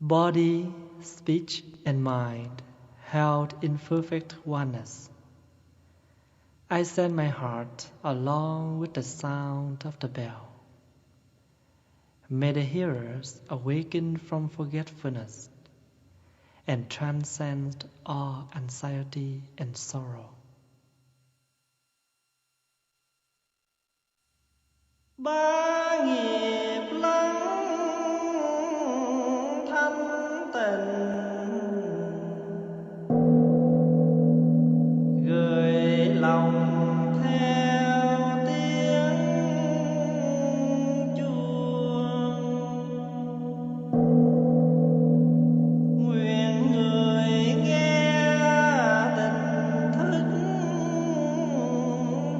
body, speech, and mind held in perfect oneness. I send my heart along with the sound of the bell. May the hearers awaken from forgetfulness and transcend all anxiety and sorrow. Ba nghiệp lắng thanh tịnh, gửi lòng theo tiếng chuông. Nguyện người nghe tỉnh thức,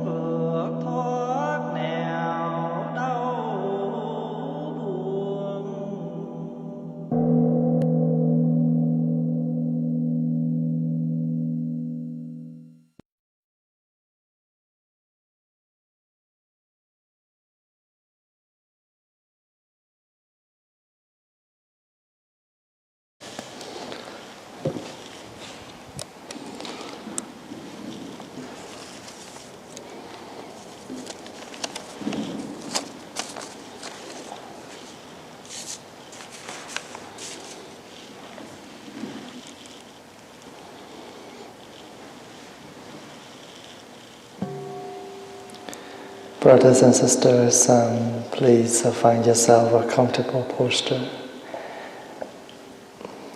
vượt thoát nẻo đau buồn. Brothers and sisters, please find yourself a comfortable posture.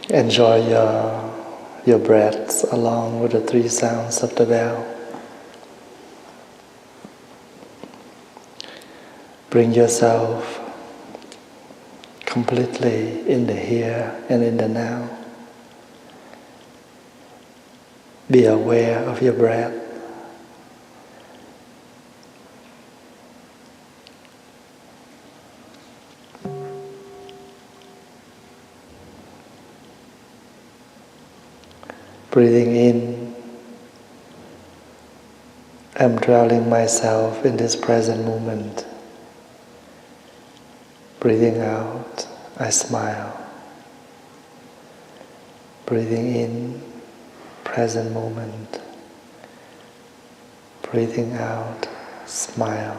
Enjoy your breaths along with the three sounds of the bell. Bring yourself completely in the here and in the now. Be aware of your breath. Breathing in, I'm dwelling myself in this present moment. Breathing out, I smile. Breathing in, present moment. Breathing out, smile.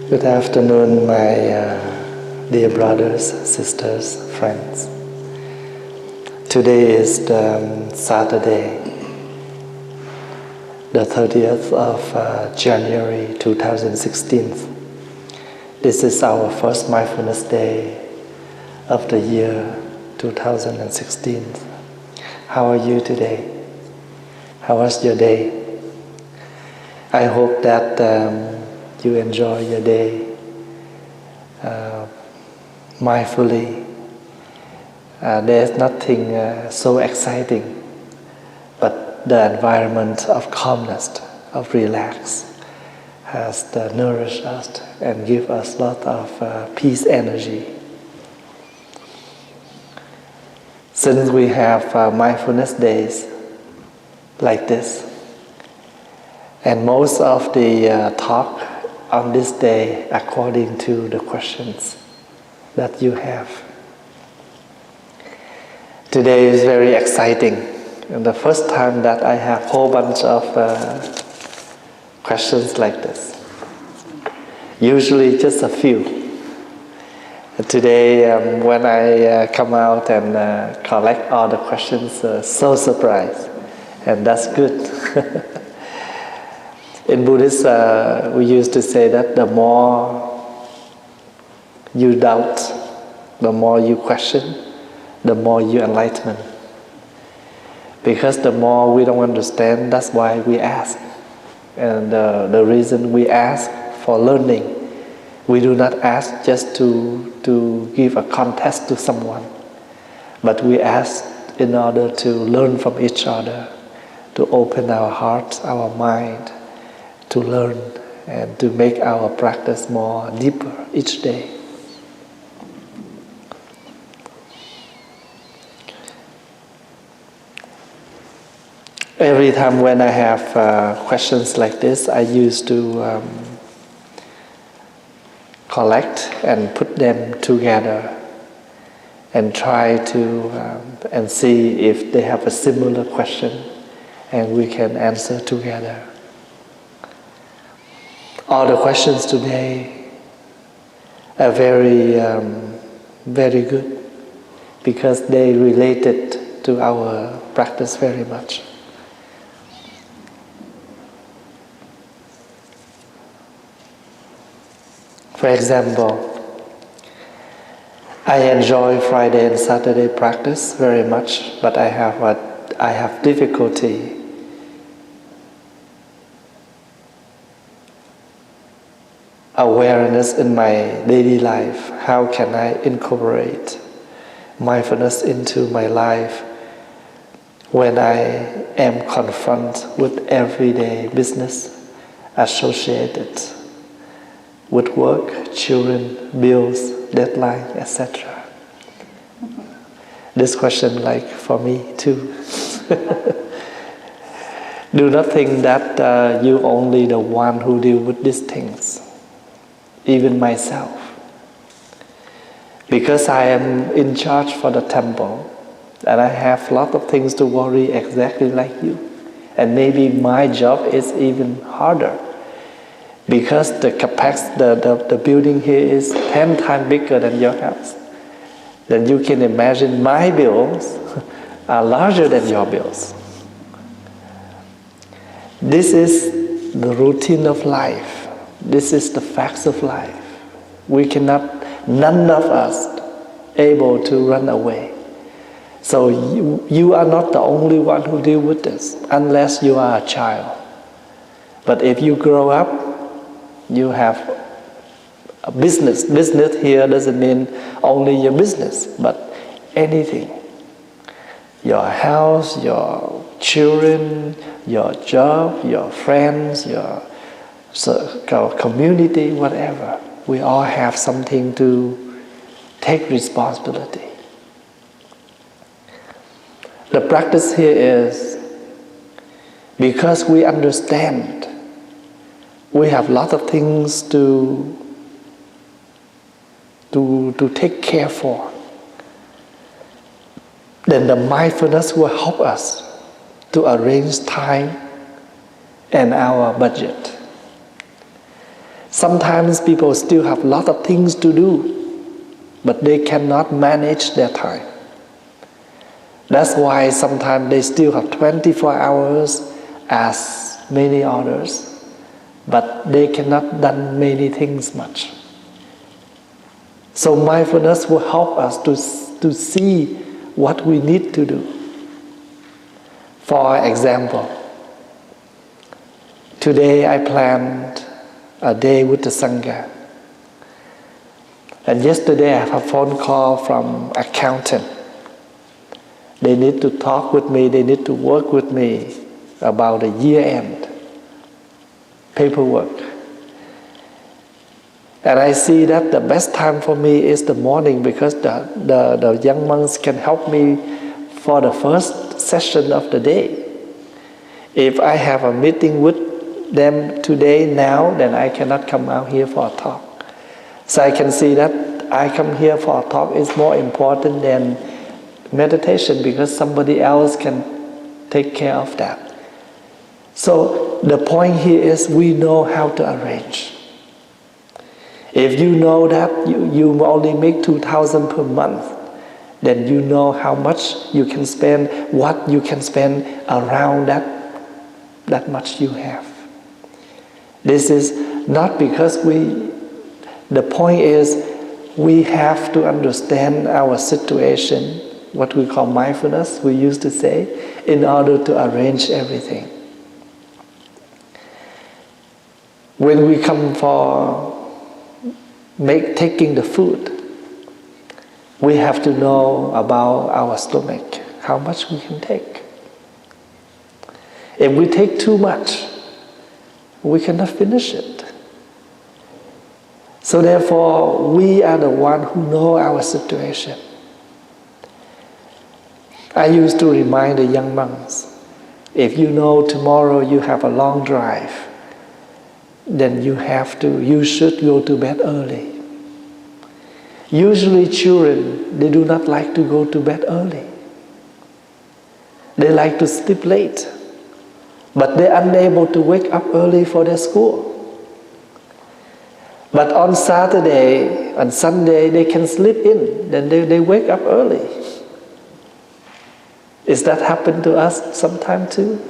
Good afternoon, my dear brothers, sisters, friends. Today is the Saturday, the 30th of January 2016. This is our first mindfulness day of the year 2016. How are you today? How was your day? I hope that you enjoy your day mindfully. There's nothing so exciting, but the environment of calmness, of relax, has nourished us and give us a lot of peace energy. Since we have mindfulness days like this, and most of the talk on this day according to the questions that you have. Today is very exciting, and the first time that I have a whole bunch of questions like this. Usually just a few. Today, when I come out and collect all the questions, so surprised, and that's good. In Buddhism, we used to say that the more you doubt, the more you question, the more you enlighten. Because the more we don't understand, that's why we ask. And the reason we ask for learning, we do not ask just to give a contest to someone, but we ask in order to learn from each other, to open our heart, our mind, to learn and to make our practice more deeper each day. Every time when I have questions like this, I used to collect and put them together and try to and see if they have a similar question and we can answer together. All the questions today are very good because they related to our practice very much. For example, I enjoy Friday and Saturday practice very much, but I have difficulty awareness in my daily life. How can I incorporate mindfulness into my life when I am confronted with everyday business associated with work, children, bills, deadline, etc. This question, like for me too. Do not think that you only the one who deal with these things. Even myself. Because I am in charge for the temple, and I have a lot of things to worry exactly like you. And maybe my job is even harder. Because the capacity, the building here is 10 times bigger than your house. Then you can imagine my bills are larger than your bills. This is the routine of life. This is the facts of life. We cannot, none of us able to run away. So you are not the only one who deal with this, unless you are a child. But if you grow up, you have a business. Business here doesn't mean only your business, but anything. Your house, your children, your job, your friends, your community, whatever. We all have something to take responsibility. The practice here is because we understand we have a lot of things to take care for. Then the mindfulness will help us to arrange time and our budget. Sometimes people still have a lot of things to do, but they cannot manage their time. That's why sometimes they still have 24 hours as many others, but they cannot do many things much. So mindfulness will help us to see what we need to do. For example, today I planned a day with the Sangha. And yesterday I have a phone call from accountant. They need to talk with me, they need to work with me about the year-end paperwork. And I see that the best time for me is the morning, because the young monks can help me for the first session of the day. If I have a meeting with them today, now, then I cannot come out here for a talk. So I can see that I come here for a talk is more important than meditation, because somebody else can take care of that. So the point here is we know how to arrange. If you know that you only make 2,000 per month, then you know how much you can spend, what you can spend around that much you have. This is not because the point is we have to understand our situation, what we call mindfulness, we used to say, in order to arrange everything. When we come for taking the food, we have to know about our stomach, how much we can take. If we take too much, we cannot finish it. So therefore, we are the one who know our situation. I used to remind the young monks, if you know tomorrow you have a long drive, then you should go to bed early. Usually children, they do not like to go to bed early. They like to sleep late, but they're unable to wake up early for their school. But on Saturday, on Sunday, they can sleep in, then they wake up early. Is that happen to us sometime too?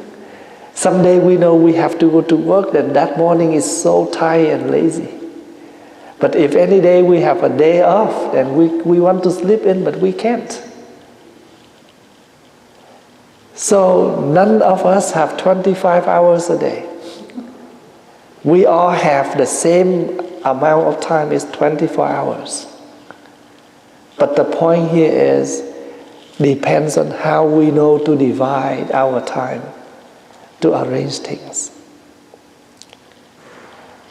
Someday we know we have to go to work, then that morning is so tired and lazy. But if any day we have a day off, then we want to sleep in, but we can't. So none of us have 25 hours a day. We all have the same amount of time, is 24 hours. But the point here is, depends on how we know to divide our time to arrange things.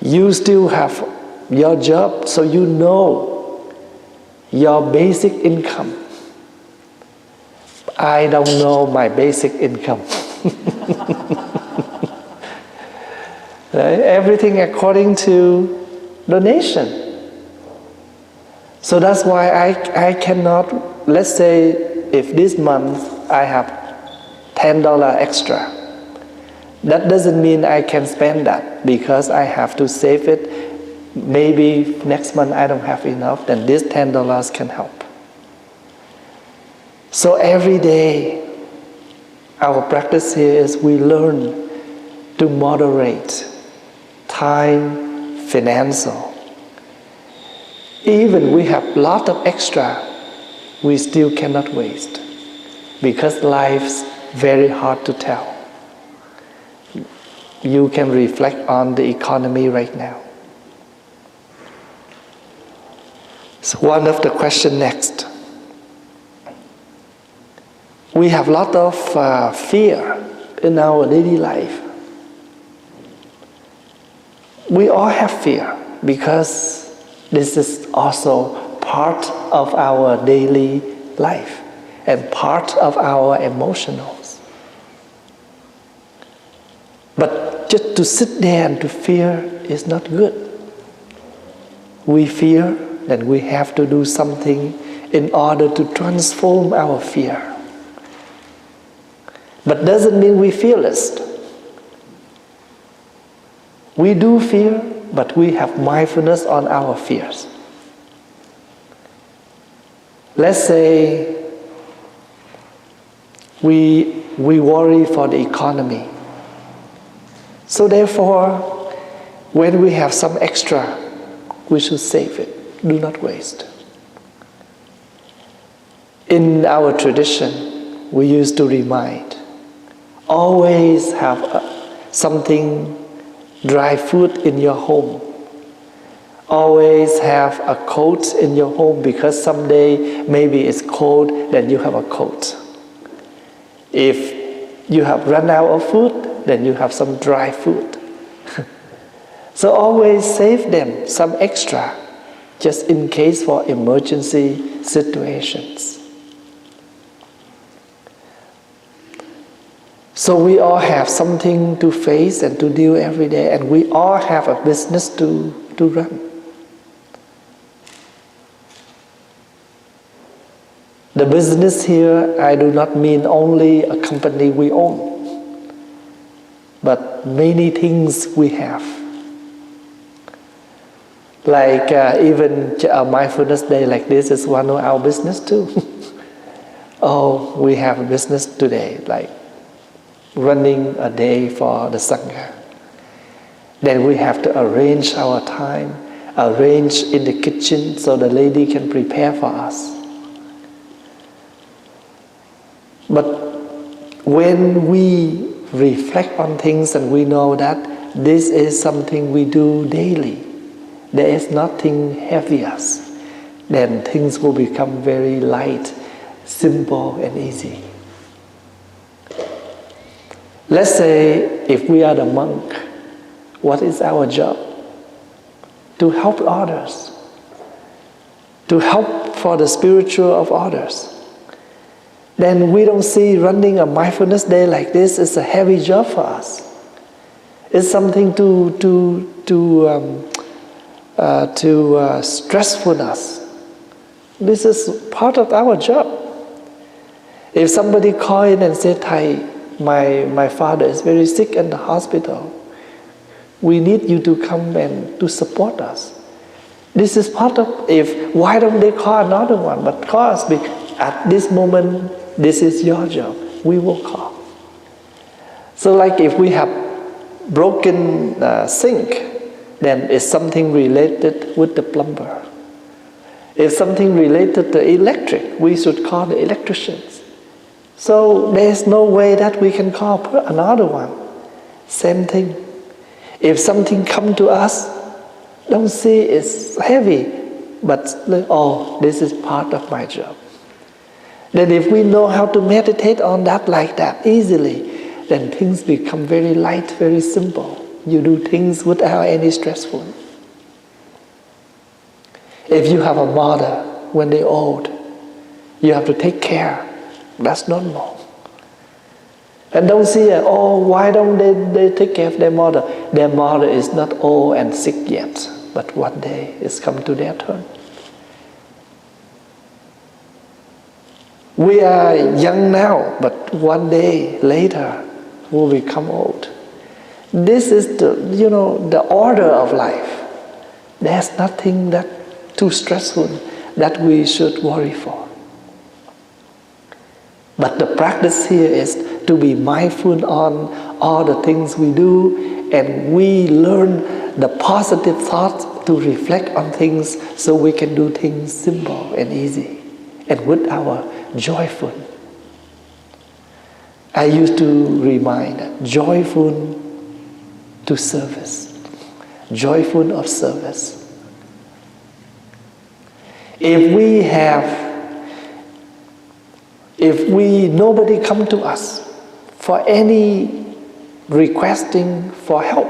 You still have your job, so you know your basic income. I don't know my basic income. Right? Everything according to donation. So that's why I cannot, let's say if this month I have $10 extra, that doesn't mean I can spend that, because I have to save it. Maybe next month I don't have enough, then this $10 can help. So every day, our practice here is we learn to moderate time, financial. Even we have a lot of extra, we still cannot waste, because life's very hard to tell. You can reflect on the economy right now. So one of the questions next. We have a lot of fear in our daily life. We all have fear, because this is also part of our daily life and part of our emotionals. But just to sit there and to fear is not good. We fear, then we have to do something in order to transform our fear. But doesn't mean we fearless. We do fear, but we have mindfulness on our fears. Let's say we worry for the economy. So therefore, when we have some extra, we should save it. Do not waste. In our tradition, we used to remind, Always have something dry food in your home. Always have a coat in your home, because someday maybe it's cold, then you have a coat. If you have run out of food, then you have some dry food. So always save them some extra, just in case for emergency situations. So we all have something to face and to do every day, and we all have a business to run. The business here, I do not mean only a company we own, but many things we have. Like even a mindfulness day like this is one of our business too. Oh, we have a business today, like running a day for the Sangha. Then we have to arrange our time, arrange in the kitchen so the lady can prepare for us. But when we reflect on things and we know that this is something we do daily, there is nothing heavy us, then things will become very light, simple and easy. Let's say if we are the monk, what is our job? To help others, to help for the spiritual of others. Then we don't see running a mindfulness day like this is a heavy job for us. It's something to stressfulness. This is part of our job. If somebody call in and say, Thầy, my father is very sick in the hospital, we need you to come and to support us. This is part of, why don't they call another one, but call us, at this moment, this is your job, we will call. So like if we have broken sink, then it's something related with the plumber. If something related to electric, we should call the electricians. So there's no way that we can call another one. Same thing. If something come to us, don't see it's heavy, but oh, this is part of my job. Then if we know how to meditate on that like that easily, then things become very light, very simple. You do things without any stressful. If you have a mother when they're old, you have to take care. That's normal. And don't see, why don't they take care of their mother? Their mother is not old and sick yet, but one day it's come to their turn. We are young now, but one day later we'll become old. This is the order of life. There's nothing that too stressful that we should worry for. But the practice here is to be mindful on all the things we do, and we learn the positive thoughts to reflect on things so we can do things simple and easy and with our joyful. I used to remind, joyful to service, joyful of service. If nobody come to us for any requesting for help,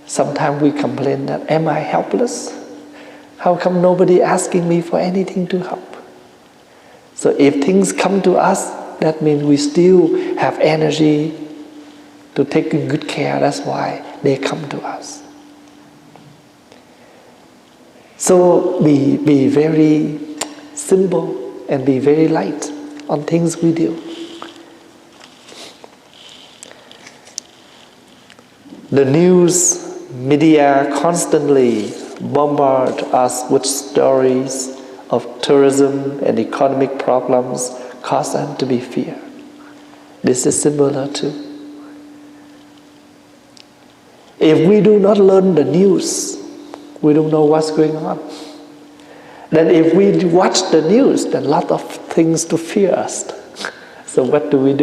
sometimes we complain that, am I helpless? How come nobody asking me for anything to help? So if things come to us, that means we still have energy to take good care. That's why they come to us. So be very simple and be very light on things we do. The news media constantly bombard us with stories of tourism and economic problems, cause them to be fear. This is similar too. If we do not learn the news, we don't know what's going on. Then if we watch the news, then a lot of things to fear us. So what do?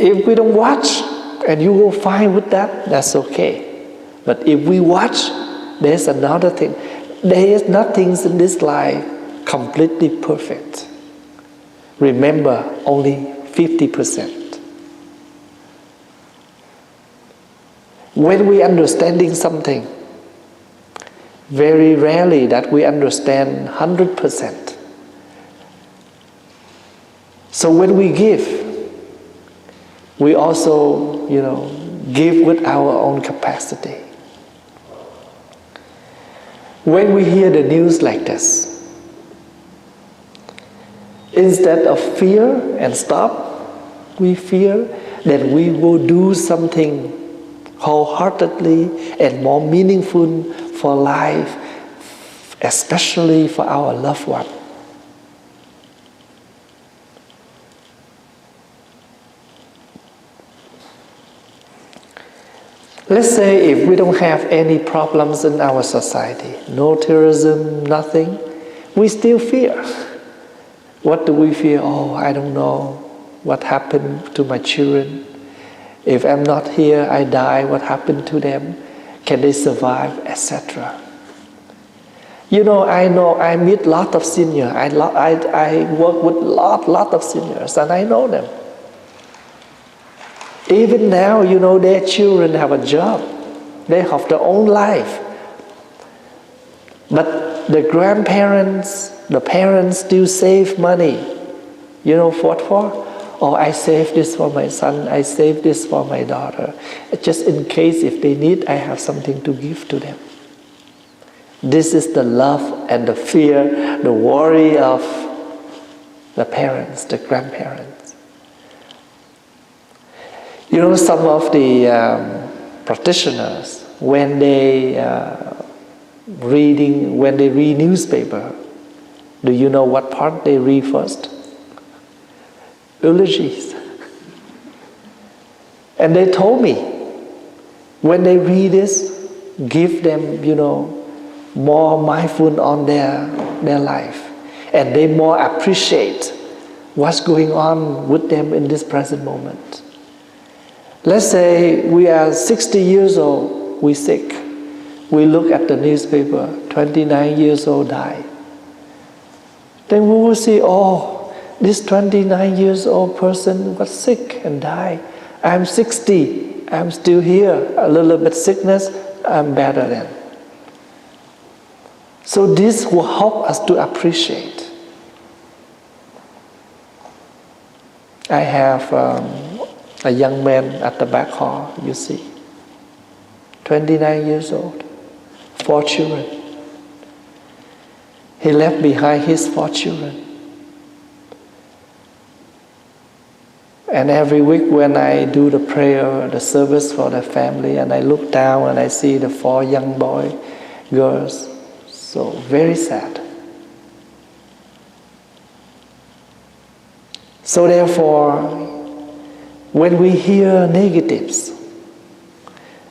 If we don't watch and you go fine with that, that's okay. But if we watch, there's another thing. There is nothing in this life completely perfect. Remember, only 50%. When we understanding something, very rarely that we understand 100%. So when we give, we also, give with our own capacity. When we hear the news like this, instead of fear and stop, we fear that we will do something wholeheartedly and more meaningful for life, especially for our loved one. Let's say if we don't have any problems in our society, no terrorism, nothing, we still fear. What do we fear? Oh, I don't know what happened to my children. If I'm not here, I die, what happened to them? Can they survive, etc. I meet a lot of seniors. I work with lot of seniors, and I know them. Even now, their children have a job. They have their own life. But the grandparents, the parents still save money. What for? Oh, I save this for my son, I save this for my daughter. Just in case if they need, I have something to give to them. This is the love and the fear, the worry of the parents, the grandparents. Some of the practitioners, when they read newspaper, do you know what part they read first? Eulogies. And they told me, when they read this, give them, more mindful on their life. And they more appreciate what's going on with them in this present moment. Let's say we are 60 years old, we're sick. We look at the newspaper, 29 years old died. Then we will see, this 29 years old person was sick and died. I'm 60, I'm still here, a little bit sickness, I'm better than. So this will help us to appreciate. I have a young man at the back hall, you see. 29 years old, 4 children. He left behind his 4 children. And every week when I do the prayer, the service for the family, and I look down and I see the 4 young boys, girls, so very sad. So therefore, when we hear negatives,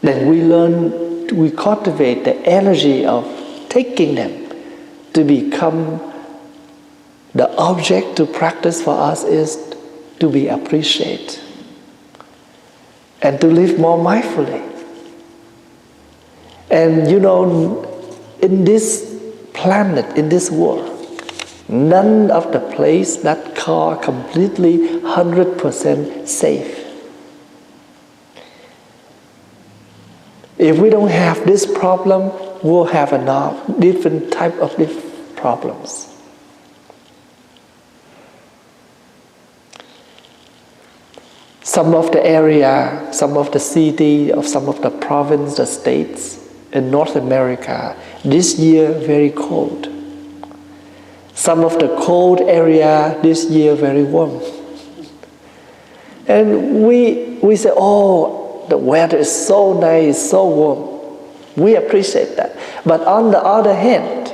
then we cultivate the energy of taking them to become the object to practice for us is to be appreciated and to live more mindfully. And in this planet, in this world, none of the place that are completely 100% safe. If we don't have this problem, we'll have enough different type of problems. Some of the area, some of the city, of some of the province, the states in North America, this year very cold. Some of the cold area this year very warm. And we say, the weather is so nice, so warm. We appreciate that. But on the other hand,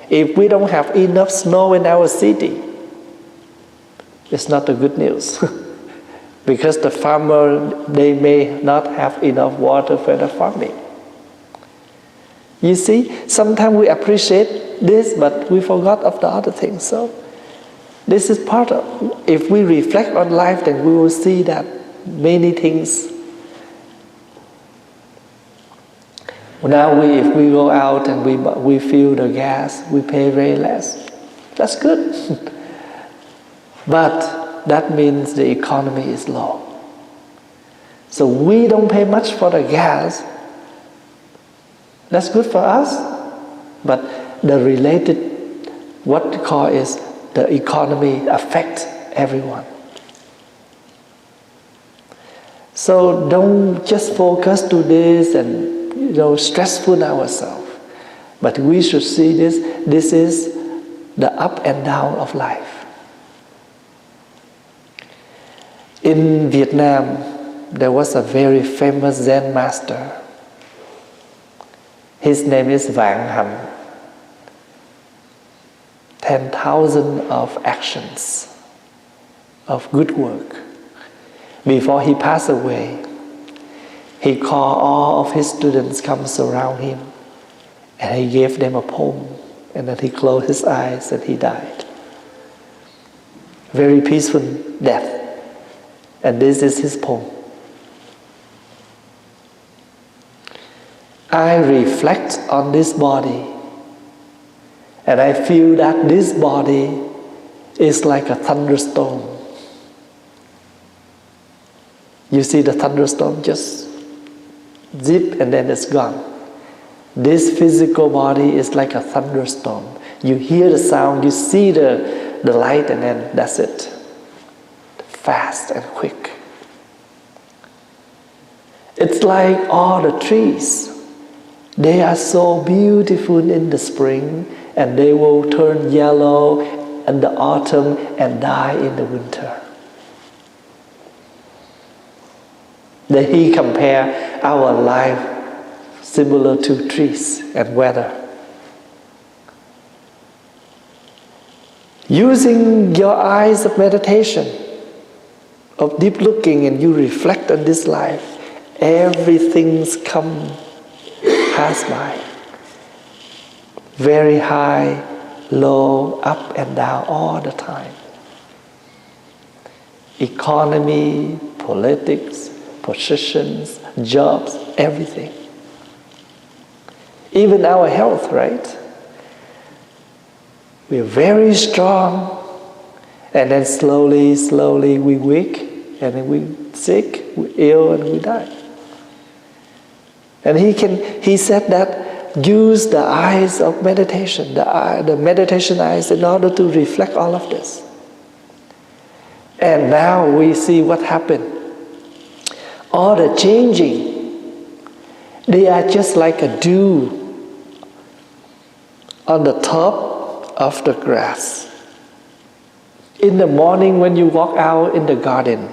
if we don't have enough snow in our city, it's not a good news. Because the farmer, they may not have enough water for the farming. You see, sometimes we appreciate this, but we forgot of the other things. So this is part of, if we reflect on life, then we will see that many things. Now if we go out and we fill the gas, we pay very less. That's good. But that means the economy is low. So we don't pay much for the gas. That's good for us. But the related, what we call is the economy affects everyone. So don't just focus to this and stressful ourselves. But we should see this. This is the up and down of life. In Vietnam, there was a very famous Zen master. His name is Vạn Hạnh. 10,000 of actions of good work. Before he passed away, he called all of his students come surround him, and he gave them a poem, and then he closed his eyes and he died. Very peaceful death. And this is his poem. I reflect on this body, and I feel that this body is like a thunderstorm. You see the thunderstorm just zip and then it's gone. This physical body is like a thunderstorm. You hear the sound, you see the light, and then that's it. Fast and quick. It's like all the trees. They are so beautiful in the spring, and they will turn yellow in the autumn and die in the winter. Then he compared our life similar to trees and weather. Using your eyes of meditation, of deep looking, and you reflect on this life, everything's pass by. Very high, low, up and down all the time. Economy, politics, positions, jobs, everything. Even our health, right? We're very strong, and then slowly we weak, and then we sick, we ill, and we die. And he said that use the eyes of meditation, the meditation eyes, in order to reflect all of this. And now we see what happened. All the changing, they are just like a dew on the top of the grass. In the morning when you walk out in the garden,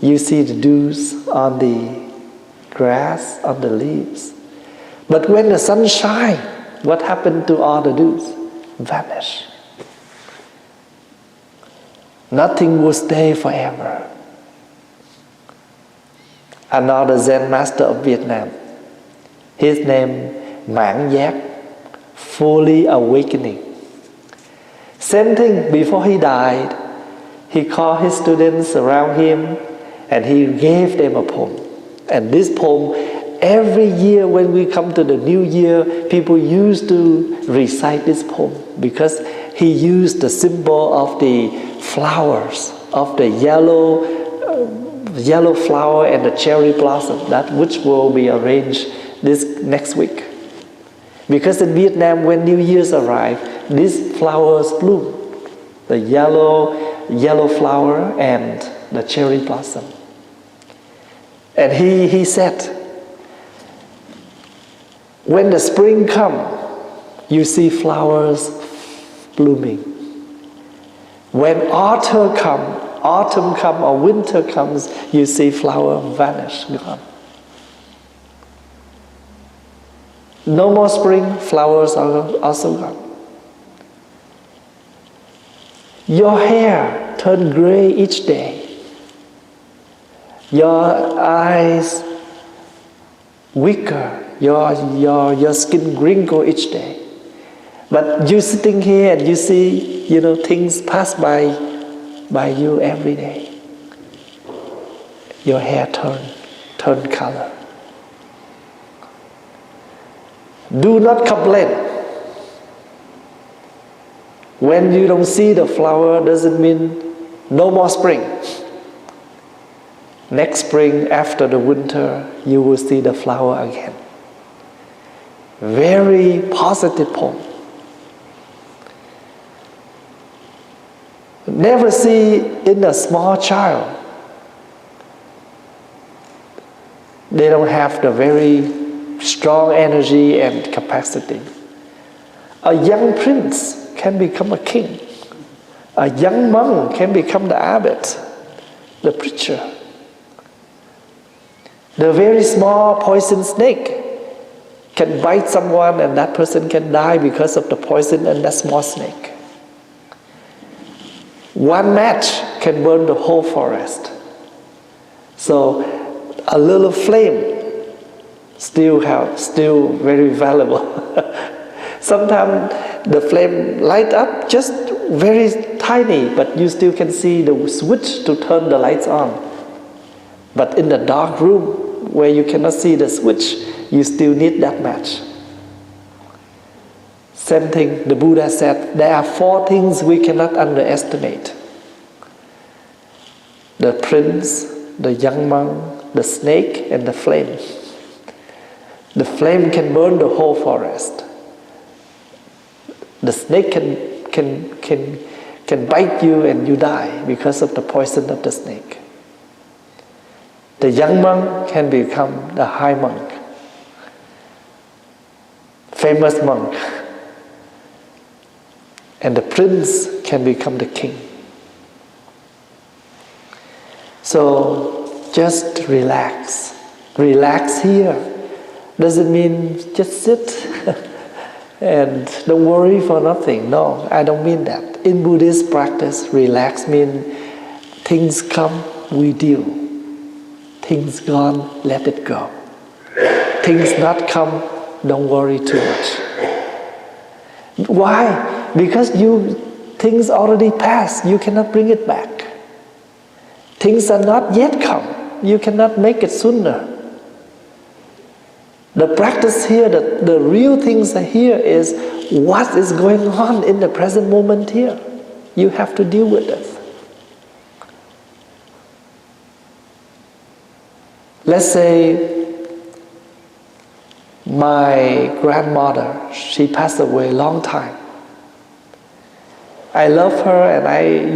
you see the dews on the grass, on the leaves. But when the sun shines, what happened to all the dews? Vanish. Nothing will stay forever. Another Zen master of Vietnam, his name Mãn Giác, fully awakening. Same thing, before he died, he called his students around him and he gave them a poem. And this poem, every year when we come to the new year, people used to recite this poem because he used the symbol of the flowers, of the yellow flower and the cherry blossom, that which will be arranged this next week. Because in Vietnam, when New Year's arrive, these flowers bloom, the yellow flower and the cherry blossom. And he said, when the spring comes, you see flowers blooming. When autumn comes or winter comes, you see flower vanish, gone. No more spring, flowers are also gone. Your hair turns gray each day. Your eyes weaker, your skin wrinkle each day. But you sitting here and you see, things pass by you every day. your hair turn color. Do not complain. When you don't see the flower, doesn't mean no more spring. Next spring, after the winter, you will see the flower again. Very positive poem. Never see in a small child. They don't have the very strong energy and capacity. A young prince can become a king. A young monk can become the abbot, the preacher. The very small poison snake can bite someone and that person can die because of the poison in that small snake. One match can burn the whole forest. So a little flame still very valuable. Sometimes the flame light up just very tiny, but you still can see the switch to turn the lights on. But in the dark room where you cannot see the switch, you still need that match. Same thing, the Buddha said, there are 4 things we cannot underestimate. The prince, the young monk, the snake, and the flame. The flame can burn the whole forest. The snake can bite you and you die because of the poison of the snake. The young monk can become the high monk, famous monk. And the prince can become the king. So just relax. Relax here. Doesn't mean just sit and don't worry for nothing. No, I don't mean that. In Buddhist practice, relax means things come, we deal. Things gone, let it go. Things not come, don't worry too much. Why? Because things already passed, you cannot bring it back. Things are not yet come, you cannot make it sooner. The practice here, the real things here is what is going on in the present moment here. You have to deal with it. Let's say my grandmother, she passed away a long time. I love her and I,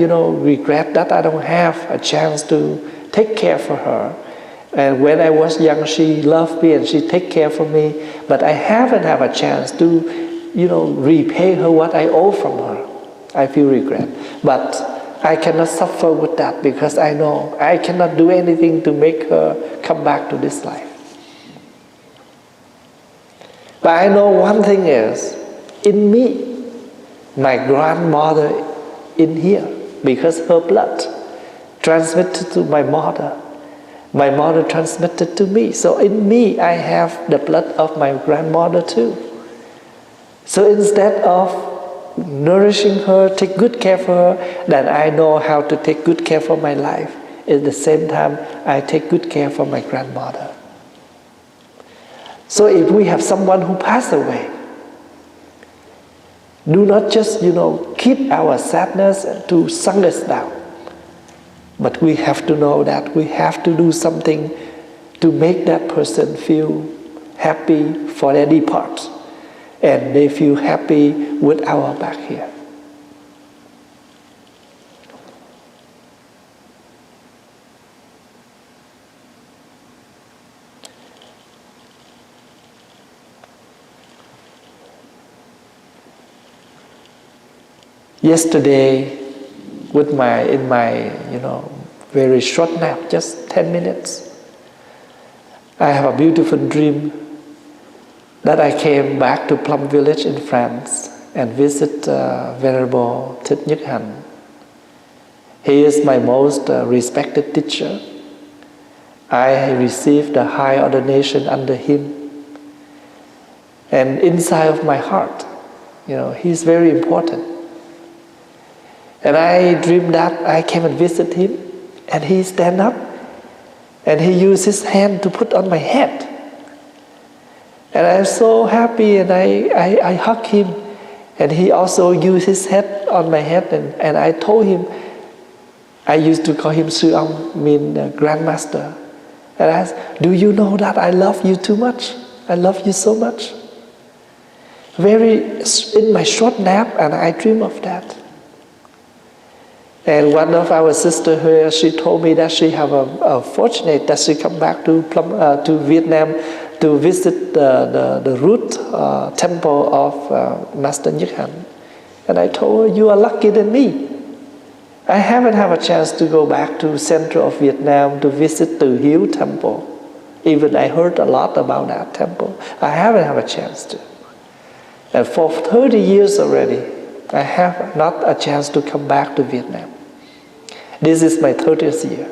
regret that I don't have a chance to take care for her. And when I was young, she loved me and she take care for me, but I haven't had a chance to, repay her what I owe from her. I feel regret. But I cannot suffer with that because I know I cannot do anything to make her come back to this life. But I know one thing is, in me, my grandmother in here, because her blood transmitted to my mother. My mother transmitted to me. So in me, I have the blood of my grandmother too. So instead of nourishing her, take good care for her, then I know how to take good care for my life. At the same time, I take good care for my grandmother. So if we have someone who passed away, do not just, keep our sadness to suck us down. But we have to know that we have to do something to make that person feel happy for their depart. And they feel happy with our back here. Yesterday, in my very short nap, just 10 minutes, I have a beautiful dream that I came back to Plum Village in France and visit Venerable Thích. He is my most respected teacher. I received a high ordination under him. And inside of my heart, he's very important. And I dreamed that I came and visit him, and he stand up And he used his hand to put on my head. And I'm so happy, and I hug him. And he also used his head on my head, and I told him, I used to call him Sư Ông, mean grandmaster. And I asked, do you know that I love you too much? I love you so much. In my short nap, and I dream of that. And one of our sisters here, she told me that she have a fortunate that she come back to Vietnam to visit the root temple of Master Nhất Hạnh. And I told her, you are lucky than me. I haven't had a chance to go back to central of Vietnam to visit the Hiếu temple. Even I heard a lot about that temple. I haven't had a chance to. And for 30 years already, I have not a chance to come back to Vietnam. This is my 30th year.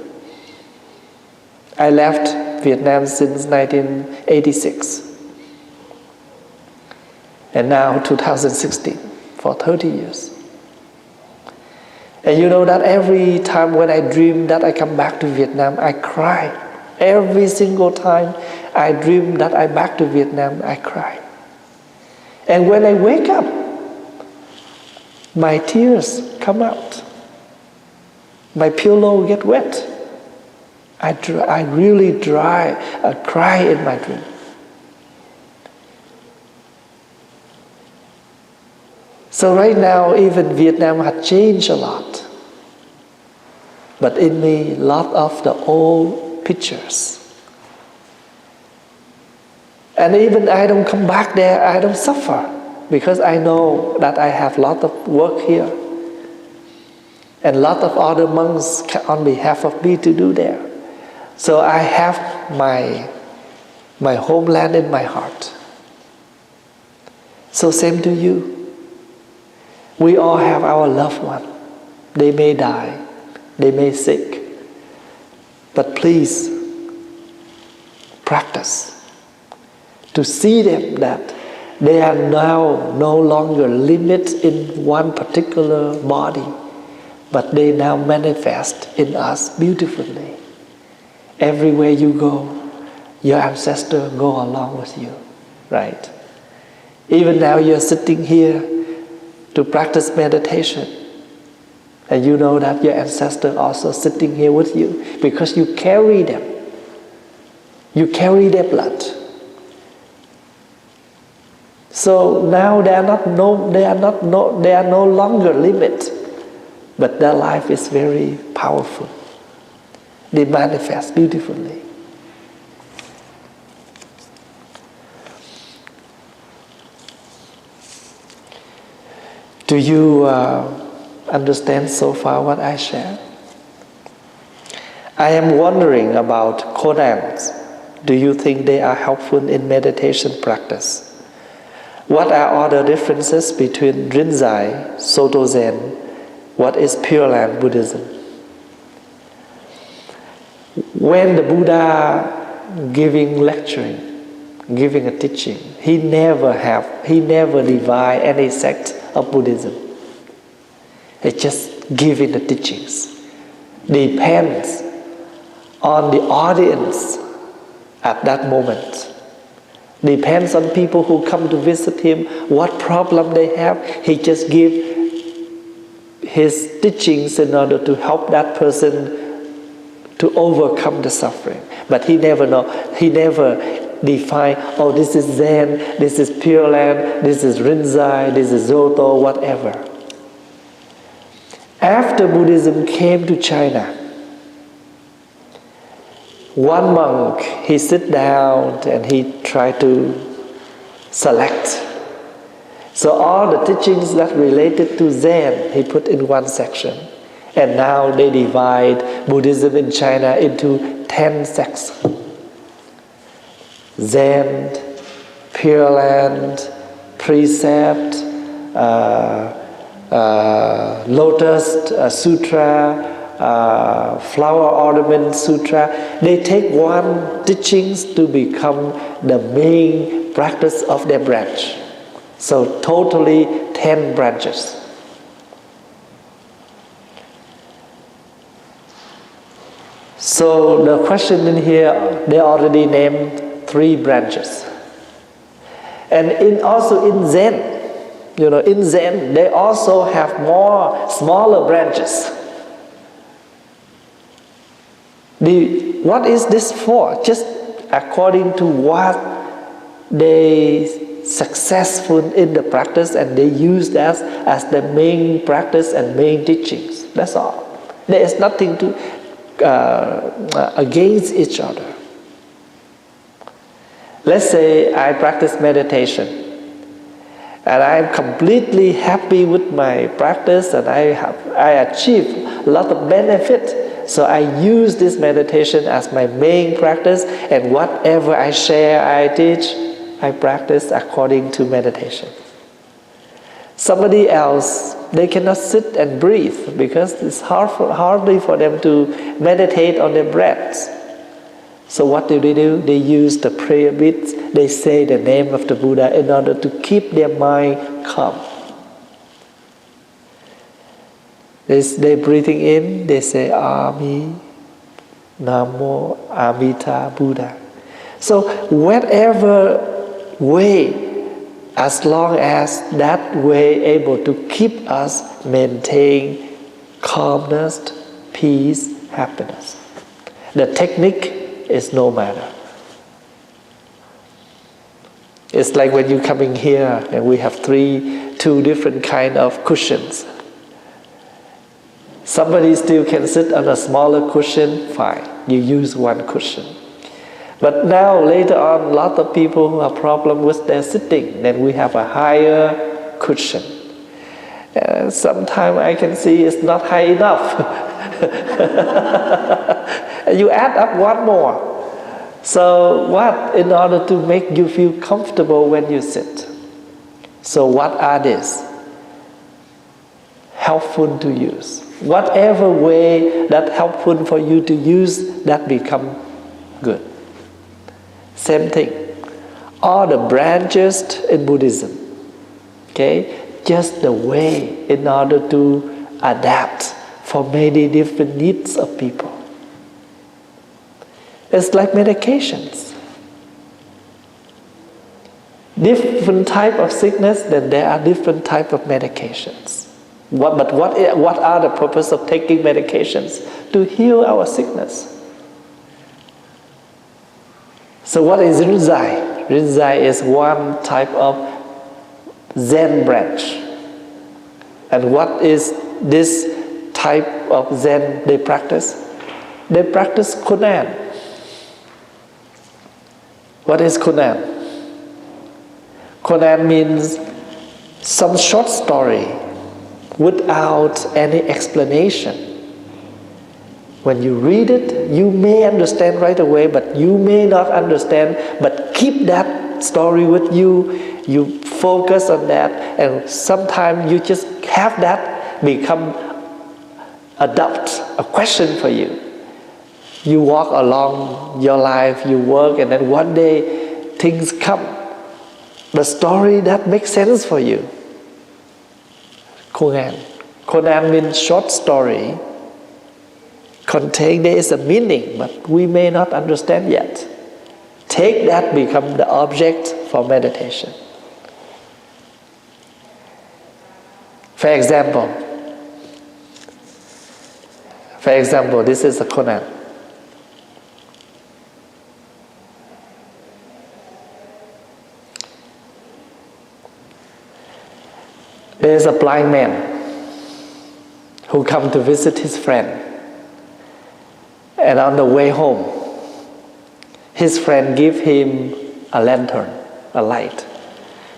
I left Vietnam since 1986. And now 2016, for 30 years. And you know that every time when I dream that I come back to Vietnam, I cry. Every single time I dream that I'm back to Vietnam, I cry. And when I wake up, my tears come out. My pillow get wet. I really cry in my dream. So right now, even Vietnam had changed a lot. But in me, a lot of the old pictures. And even I don't come back there, I don't suffer. Because I know that I have a lot of work here. And a lot of other monks on behalf of me to do there. So I have my homeland in my heart. So same to you. We all have our loved one. They may die. They may sick. But please, practice to see them that they are now no longer limited in one particular body, but they now manifest in us beautifully. Everywhere you go, your ancestors go along with you, right? Even now you're sitting here to practice meditation, and you know that your ancestors also sitting here with you because you carry them. You carry their blood. So now they are no longer limited, but their life is very powerful. They manifest beautifully. Do you understand so far what I share? I am wondering about koans. Do you think they are helpful in meditation practice? What are other differences between Rinzai, Soto Zen? What is Pure Land Buddhism? When the Buddha giving a teaching, he never divide any sect of Buddhism. He just giving the teachings. Depends on the audience at that moment. Depends on people who come to visit him, what problem they have. He just give his teachings in order to help that person to overcome the suffering. But he never define, oh, this is Zen, this is Pure Land, this is Rinzai, this is Zoto, whatever. After Buddhism came to China, one monk, he sit down and he tried to select. So all the teachings that related to Zen, he put in one section. And now they divide Buddhism in China into 10 sects. Zen, Pure Land, Precept, Lotus Sutra, Flower Ornament Sutra. They take one teachings to become the main practice of their branch. So totally 10 branches. So the question in here, they already named 3 branches. And also in Zen, in Zen, they also have more smaller branches. What is this for? Just according to what they successful in the practice, and they use that as the main practice and main teachings. That's all. There is nothing to against each other. Let's say I practice meditation, and I'm completely happy with my practice, and I achieve a lot of benefit. So I use this meditation as my main practice, and whatever I share, I teach, I practice according to meditation. Somebody else, they cannot sit and breathe because it's hardly for them to meditate on their breaths. So what do? They use the prayer bits. They say the name of the Buddha in order to keep their mind calm. They're breathing in, they say Ami, Namo, Amita, Buddha. So whatever way, as long as that way able to keep us maintain calmness, peace, happiness. The technique is no matter. It's like when you coming here and we have two different kind of cushions. Somebody still can sit on a smaller cushion, fine. You use one cushion. But now, later on, a lot of people who have problem with their sitting, then we have a higher cushion. Sometimes I can see it's not high enough. And you add up one more. So what? In order to make you feel comfortable when you sit. So what are these? Helpful to use. Whatever way that helpful for you to use, that become good. Same thing. All the branches in Buddhism, okay, just the way in order to adapt for many different needs of people. It's like medications. Different type of sickness, then there are different type of medications. What are the purpose of taking medications? To heal our sickness. So what is Rinzai? Rinzai is one type of Zen branch. And what is this type of Zen they practice? They practice Konan. What is Konan? Konan means some short story without any explanation. When you read it, you may understand right away, but you may not understand, but keep that story with you. You focus on that, and sometimes you just have that become adopt a question for you. You walk along your life, you work, and then one day things come. The story that makes sense for you. Konan. Konan means short story. There is a meaning, but we may not understand yet. Take that become the object for meditation. For example, this is a Konan. There is a blind man who come to visit his friend. And on the way home, his friend gave him a lantern, a light.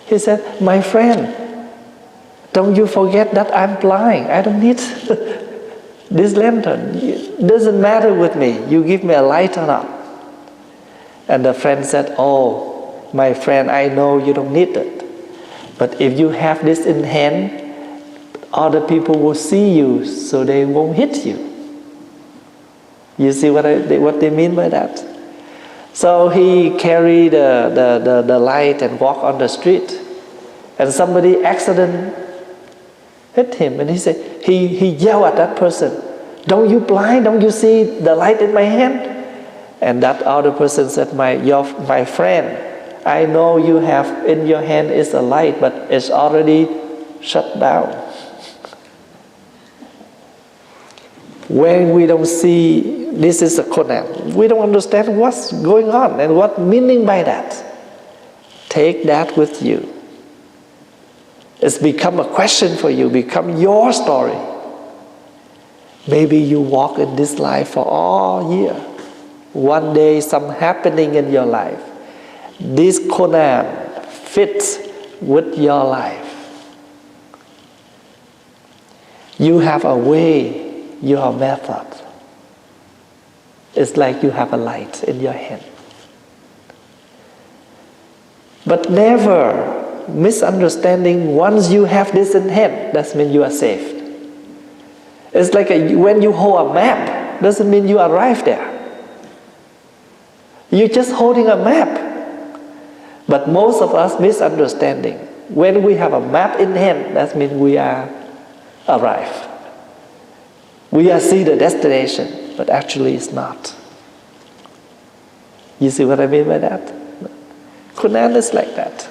He said, "My friend, don't you forget that I'm blind. I don't need this lantern. It doesn't matter with me. You give me a light or not." And the friend said, "Oh, my friend, I know you don't need it. But if you have this in hand, other people will see you, so they won't hit you." You see what they mean by that? So he carried the light and walked on the street, and somebody accident hit him, and he said he yelled at that person, Don't you blind? Don't you see the light in my hand? And that other person said, my friend, I know you have in your hand is a light, but it's already shut down. When we don't see, this is a Conan, we don't understand what's going on and what meaning by that. Take that with you. It's become a question for you, become your story. Maybe you walk in this life for all year. One day some happening in your life. This Conan fits with your life. You have a way, your method. It's like you have a light in your hand. But never misunderstanding, once you have this in hand, that means you are saved. It's like when you hold a map, doesn't mean you arrive there. You're just holding a map. But most of us misunderstanding. When we have a map in hand, that means we are arrived. We are see the destination, but actually it's not. You see what I mean by that? Conan is like that.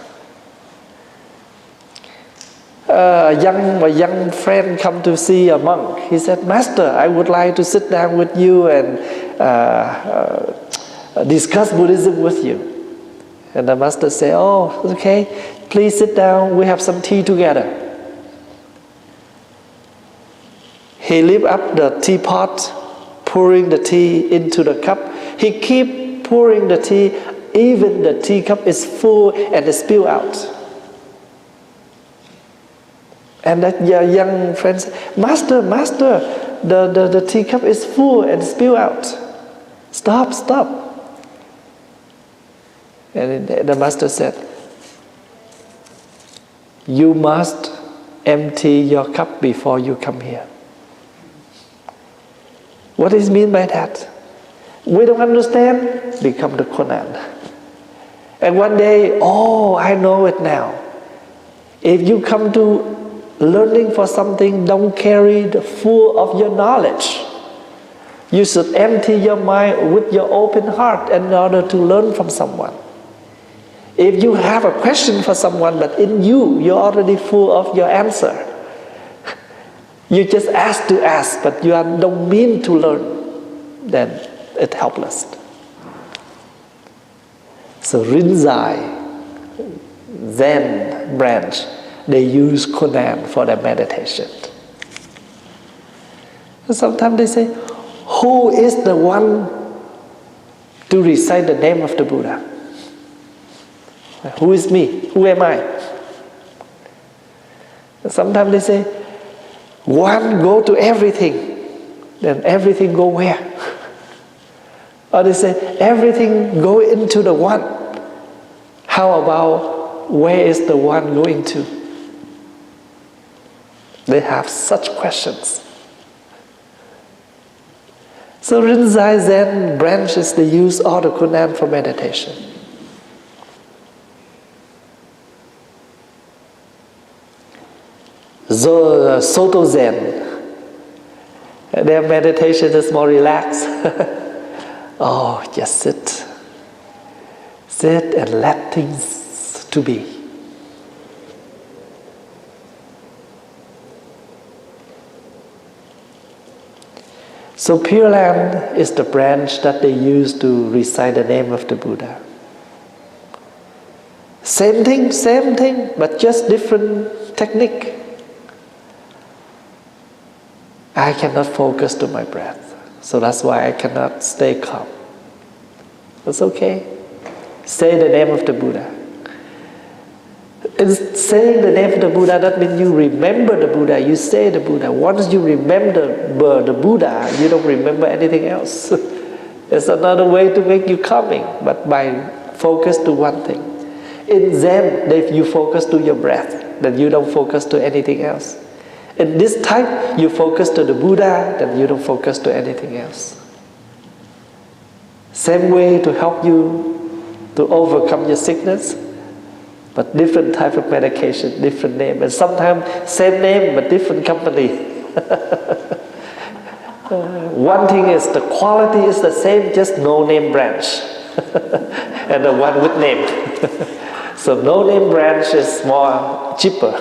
A young friend come to see a monk. He said, Master, I would like to sit down with you and discuss Buddhism with you. And the master said, oh, okay, please sit down, we have some tea together. He lift up the teapot, pouring the tea into the cup. He keep pouring the tea, even the teacup is full and it spill out. And that young friend said, Master, the teacup is full and spill out. Stop. And the master said, you must empty your cup before you come here. What does it mean by that? We don't understand, become the Conan. And one day, oh, I know it now. If you come to learning for something, don't carry the full of your knowledge. You should empty your mind with your open heart in order to learn from someone. If you have a question for someone, but in you, you're already full of your answer. You just ask to ask, but you don't mean to learn, then it's helpless. So Rinzai, Zen branch, they use Conan for their meditation. Sometimes they say, who is the one to recite the name of the Buddha? Who is me? Who am I? Sometimes they say, one go to everything, then everything go where? Or they say, everything go into the one. How about where is the one going to? They have such questions. So Rinzai Zen branches, they use all the Conan for meditation. Soto Zen, their meditation is more relaxed. Oh, just sit. Sit and let things to be. So Pure Land is the branch that they use to recite the name of the Buddha. Same thing, but just different technique. I cannot focus to my breath, so that's why I cannot stay calm. That's okay. Say the name of the Buddha. In saying the name of the Buddha, that means you remember the Buddha, you say the Buddha. Once you remember the Buddha, you don't remember anything else. It's another way to make you calming, but by focus to one thing. In Zen, if you focus to your breath, then you don't focus to anything else. In this type, you focus to the Buddha, then you don't focus to anything else. Same way to help you to overcome your sickness, but different type of medication, different name. And sometimes same name, but different company. One thing is the quality is the same, just no name branch. And the one with name. So no name branch is more cheaper.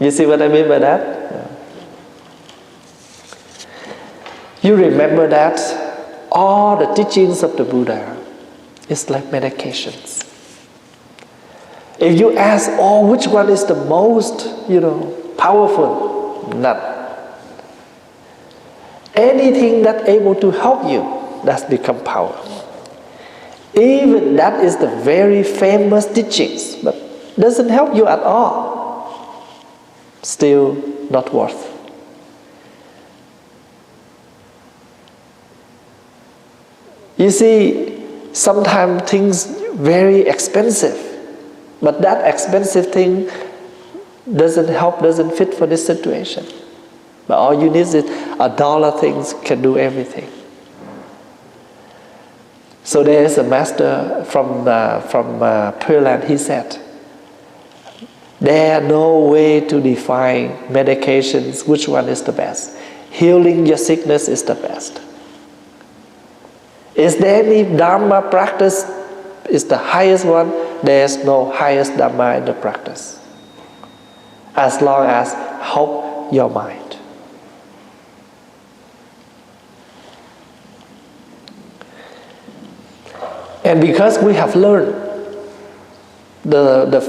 You see what I mean by that? You remember that all the teachings of the Buddha is like medications. If you ask, which one is the most, powerful? None. Anything that's able to help you, that's become power. Even that is the very famous teachings, but doesn't help you at all. Still not worth. You see, sometimes things very expensive, but that expensive thing doesn't help, doesn't fit for this situation. But all you need is $1 things can do everything. So there is a master from Pearl Land. He said, there are no way to define medications, which one is the best. Healing your sickness is the best. Is there any Dharma practice is the highest one? There is no highest Dharma in the practice. As long as help your mind. And because we have learned the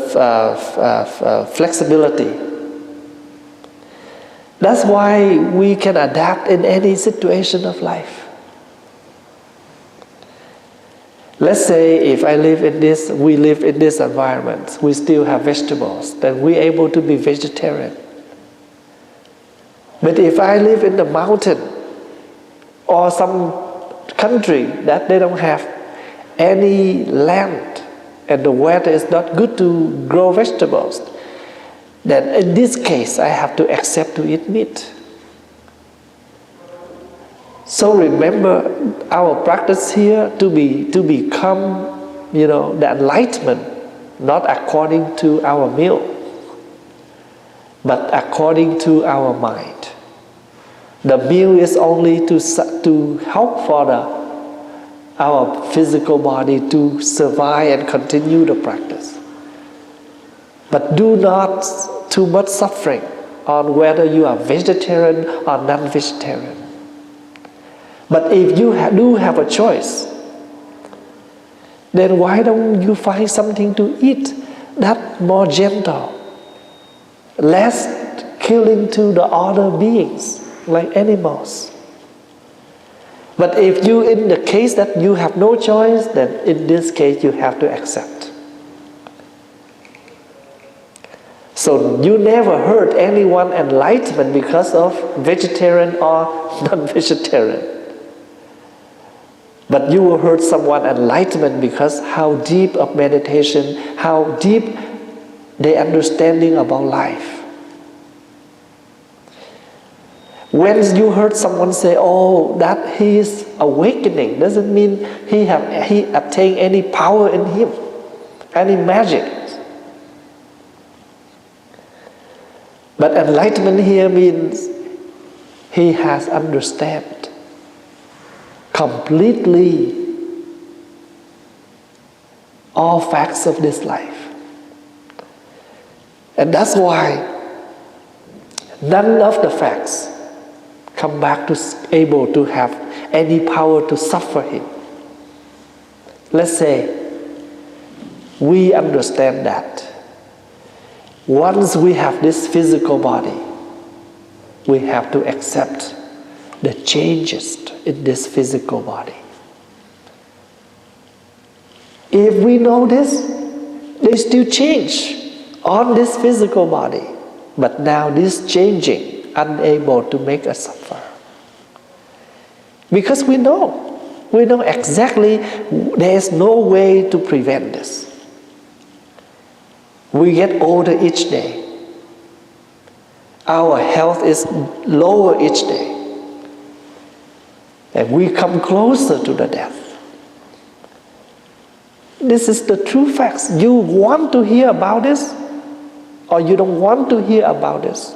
flexibility, that's why we can adapt in any situation of life. Let's say if we live in this environment, we still have vegetables, then we're able to be vegetarian. But if I live in the mountain or some country that they don't have any land and the weather is not good to grow vegetables, then in this case I have to accept to eat meat. So remember our practice here to become, the enlightenment, not according to our meal, but according to our mind. The meal is only to help for our physical body to survive and continue the practice. But do not too much suffering on whether you are vegetarian or non-vegetarian. But if you do have a choice, then why don't you find something to eat that more gentle, less killing to the other beings like animals? But if you, in the case that you have no choice, then in this case you have to accept. So you never heard anyone enlightenment because of vegetarian or non-vegetarian. But you will heard someone enlightenment because how deep of meditation, how deep their understanding about life. When you heard someone say, that he is awakening, doesn't mean he attained any power in him, any magic. But enlightenment here means he has understood completely all facts of this life. And that's why none of the facts come back to able to have any power to suffer him. Let's say we understand that once we have this physical body, we have to accept the changes in this physical body. If we know this, they still change on this physical body, but now this changing unable to make us suffer. Because we know exactly there is no way to prevent this. We get older each day. Our health is lower each day. And we come closer to the death. This is the true facts. You want to hear about this or you don't want to hear about this.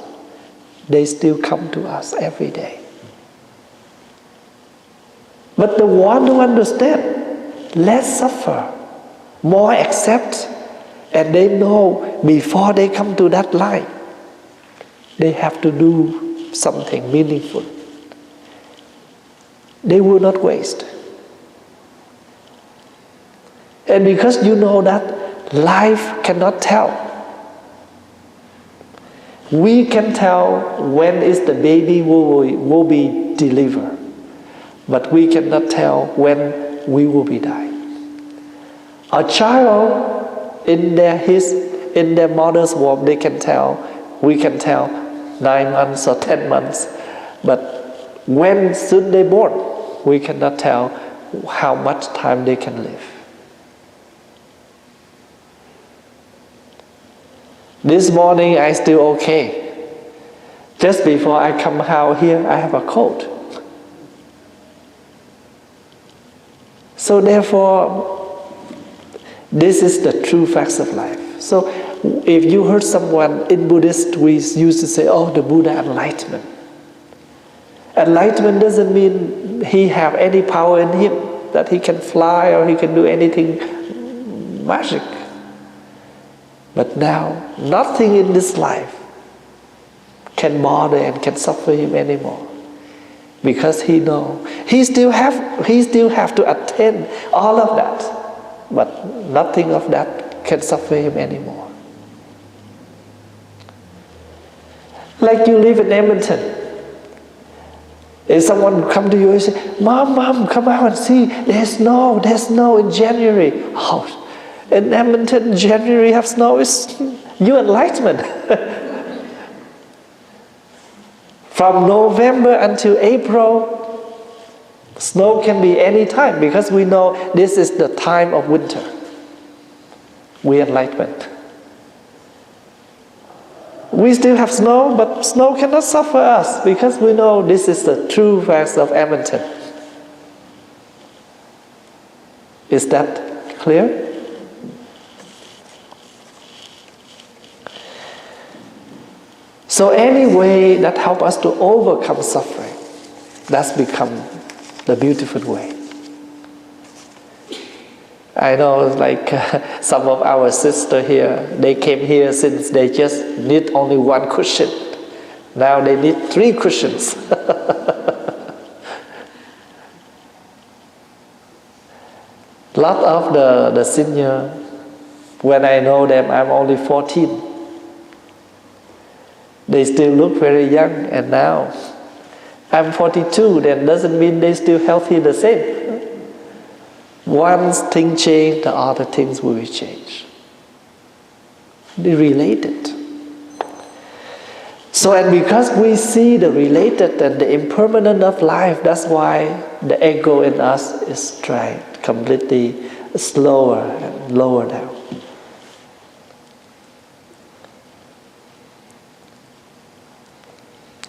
they still come to us every day. But the one who understand, less suffer, more accept, and they know before they come to that line, they have to do something meaningful. They will not waste. And because you know that life cannot tell, we can tell when is the baby will be delivered, but we cannot tell when we will be dying. A child in their mother's womb, we can tell 9 months or 10 months, but when soon they born, we cannot tell how much time they can live. This morning I still okay. Just before I come out here, I have a cold. So therefore, this is the true facts of life. So if you heard someone in Buddhist, we used to say, oh, the Buddha enlightenment. Enlightenment doesn't mean he have any power in him, that he can fly or he can do anything magic. But now, nothing in this life can bother and can suffer him anymore. Because he knows he still have to attain all of that, but nothing of that can suffer him anymore. Like you live in Edmonton. If someone come to you and say, Mom, come out and see, there's snow in January. Oh, in Edmonton, January have snow, is your enlightenment. From November until April, snow can be any time because we know this is the time of winter. We enlightenment. We still have snow, but snow cannot suffer us because we know this is the true facts of Edmonton. Is that clear? So any way that helps us to overcome suffering, that's become the beautiful way. I know like some of our sisters here, they came here since they just need only one cushion. Now they need 3 cushions. Lot of the senior, when I know them, I'm only 14. They still look very young, and now I'm 42, that doesn't mean they still healthy the same. Once things change, the other things will change. They're related. So, and because we see the related and the impermanent of life, that's why the ego in us is trying completely slower and lower down.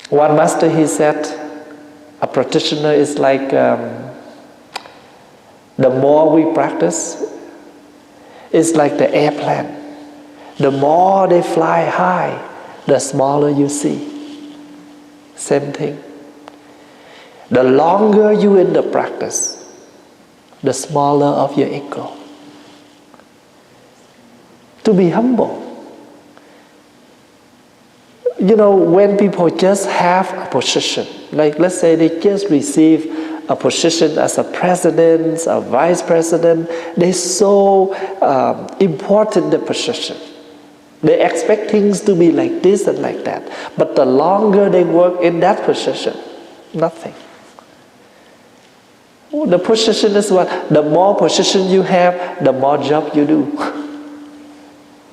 One master, he said, a practitioner is like, the more we practice, it's like the airplane. The more they fly high, the smaller you see. Same thing. The longer you in the practice, the smaller of your ego. To be humble. You know, when people just have a position, like let's say they just receive a position as a president, a vice president, they're so important, the position. They expect things to be like this and like that. But the longer they work in that position, nothing. The position is what? The more position you have, the more job you do.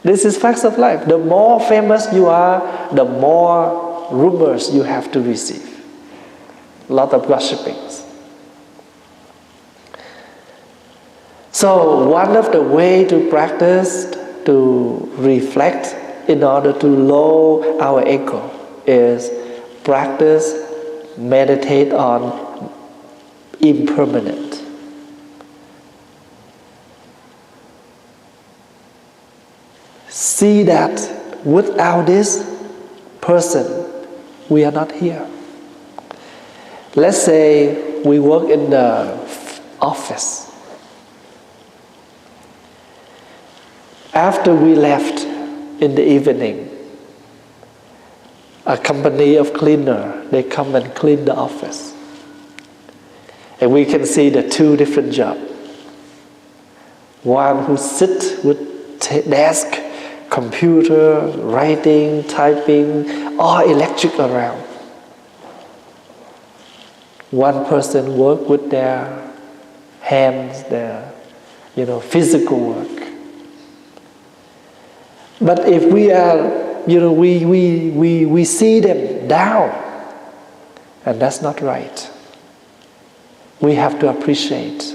This is facts of life. The more famous you are, the more rumors you have to receive. A lot of gossipings. So one of the ways to practice, to reflect in order to lower our ego is practice, meditate on impermanent. See that without this person, we are not here. Let's say we work in the office. After we left in the evening, a company of cleaner, they come and clean the office. And we can see the two different jobs. One who sits with desk, computer, writing, typing, all electric around. One person work with their hands, their physical work. But if we are, we see them down, and that's not right. We have to appreciate,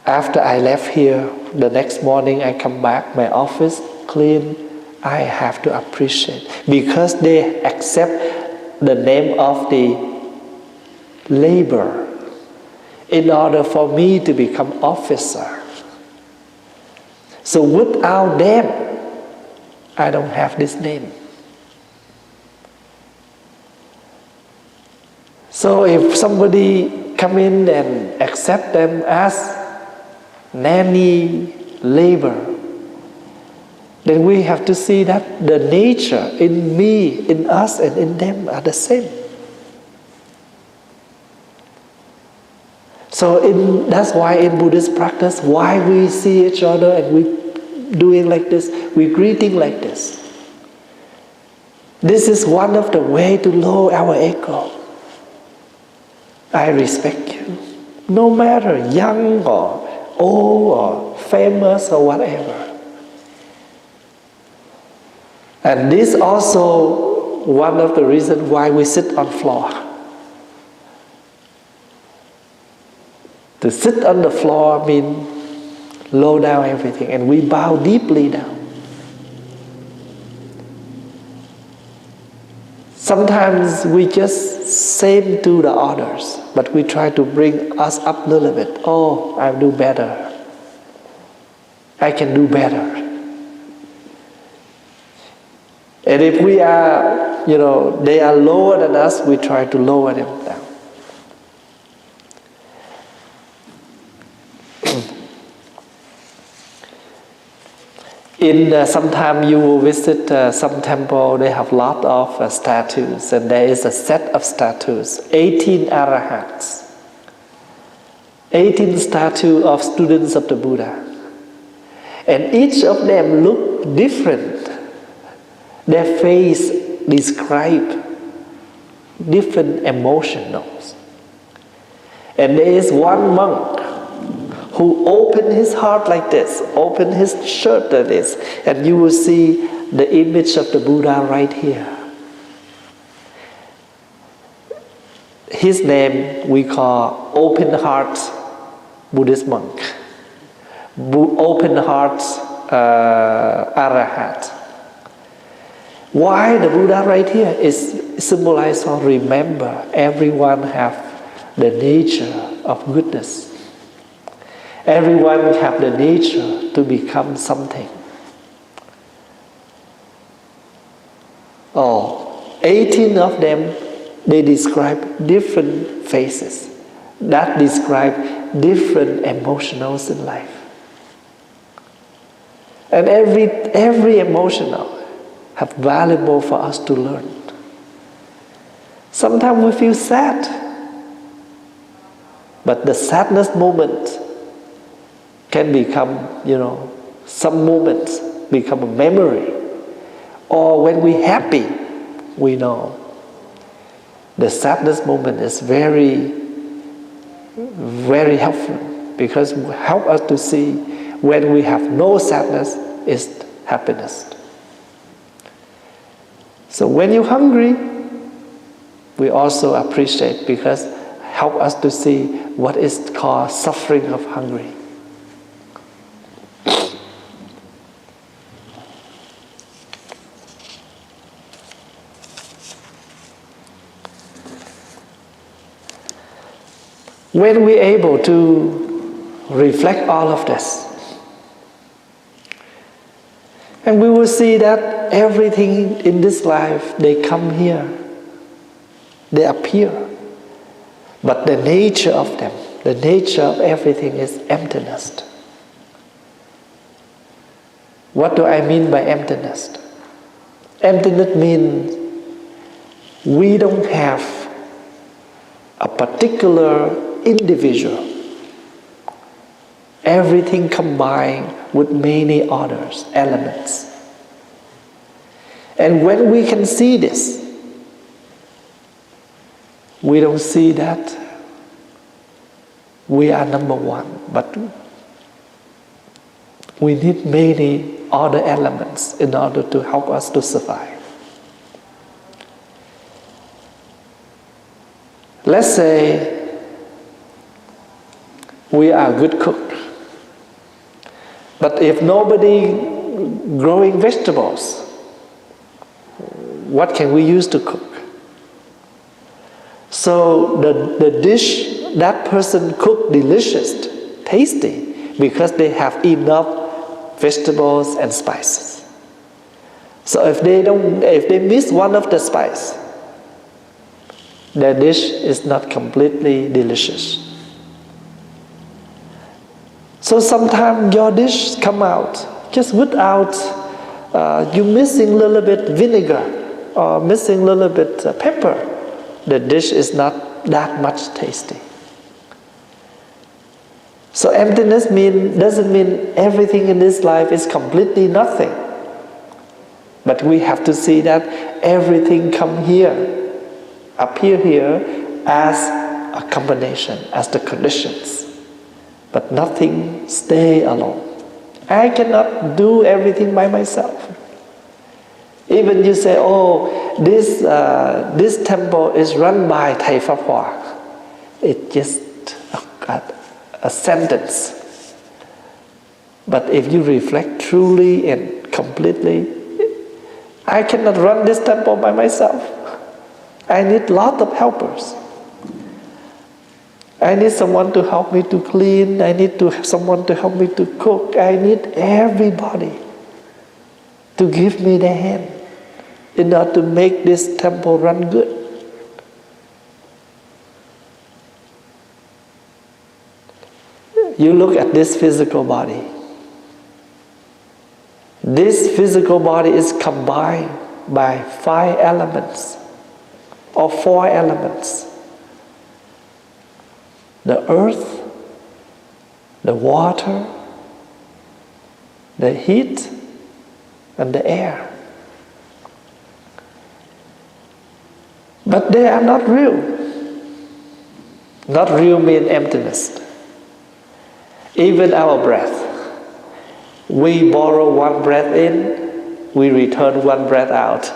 after I left here, the next morning I come back, my office clean, I have to appreciate. Because they accept the name of the labor in order for me to become officer. So without them, I don't have this name. So if somebody come in and accept them as nanny labor, then we have to see that the nature in me, in us, and in them are the same. So that's why in Buddhist practice, why we see each other and we doing like this, we greeting like this. This is one of the way to lower our ego. I respect you, no matter young or old or famous or whatever. And this also one of the reasons why we sit on floor. To sit on the floor means low down everything, and we bow deeply down. Sometimes we just same to the others, but we try to bring us up a little bit. I do better. I can do better. And if we are, they are lower than us, we try to lower them down. Sometime you will visit some temple, they have lot of statues, and there is a set of statues, 18 arahats, 18 statues of students of the Buddha. And each of them look different. Their face describe different emotions. And there is one monk who opened his heart like this, opened his shirt like this, and you will see the image of the Buddha right here. His name we call Open Heart Buddhist monk, Open Heart Arahat. Why the Buddha right here is symbolized or remember everyone have the nature of goodness. Everyone have the nature to become something. 18 of them, they describe different faces that describe different emotions in life. And every emotional have valuable for us to learn. Sometimes we feel sad, but the sadness moment can become, some moments become a memory. Or when we're happy, we know the sadness moment is very, very helpful, because it helps us to see when we have no sadness is happiness. So when you're hungry, we also appreciate, because help us to see what is called suffering of hungry. When we're able to reflect all of this, And we will see that everything in this life, they come here, they appear. But the nature of them, the nature of everything is emptiness. What do I mean by emptiness? Emptiness means we don't have a particular individual. Everything combined with many others, elements. And when we can see this, we don't see that we are number one, but we need many other elements in order to help us to survive. Let's say we are a good cook. But if nobody growing vegetables, what can we use to cook? So the dish that person cooked delicious, tasty, because they have enough vegetables and spices. So if they miss one of the spice, their dish is not completely delicious. So sometimes your dish come out just without you missing a little bit vinegar or missing a little bit pepper. The dish is not that much tasty. So emptiness doesn't mean everything in this life is completely nothing. But we have to see that everything appear here as a combination, as the conditions. But nothing stay alone. I cannot do everything by myself. Even you say, oh, this temple is run by Thich Phap Hoa. It's just a sentence. But if you reflect truly and completely, I cannot run this temple by myself. I need a lot of helpers. I need someone to help me to clean. I need someone to help me to cook. I need everybody to give me their hand in order to make this temple run good. You look at this physical body. This physical body is combined by 5 elements or 4 elements. The earth, the water, the heat, and the air. But they are not real. Not real means emptiness. Even our breath. We borrow one breath in, we return one breath out.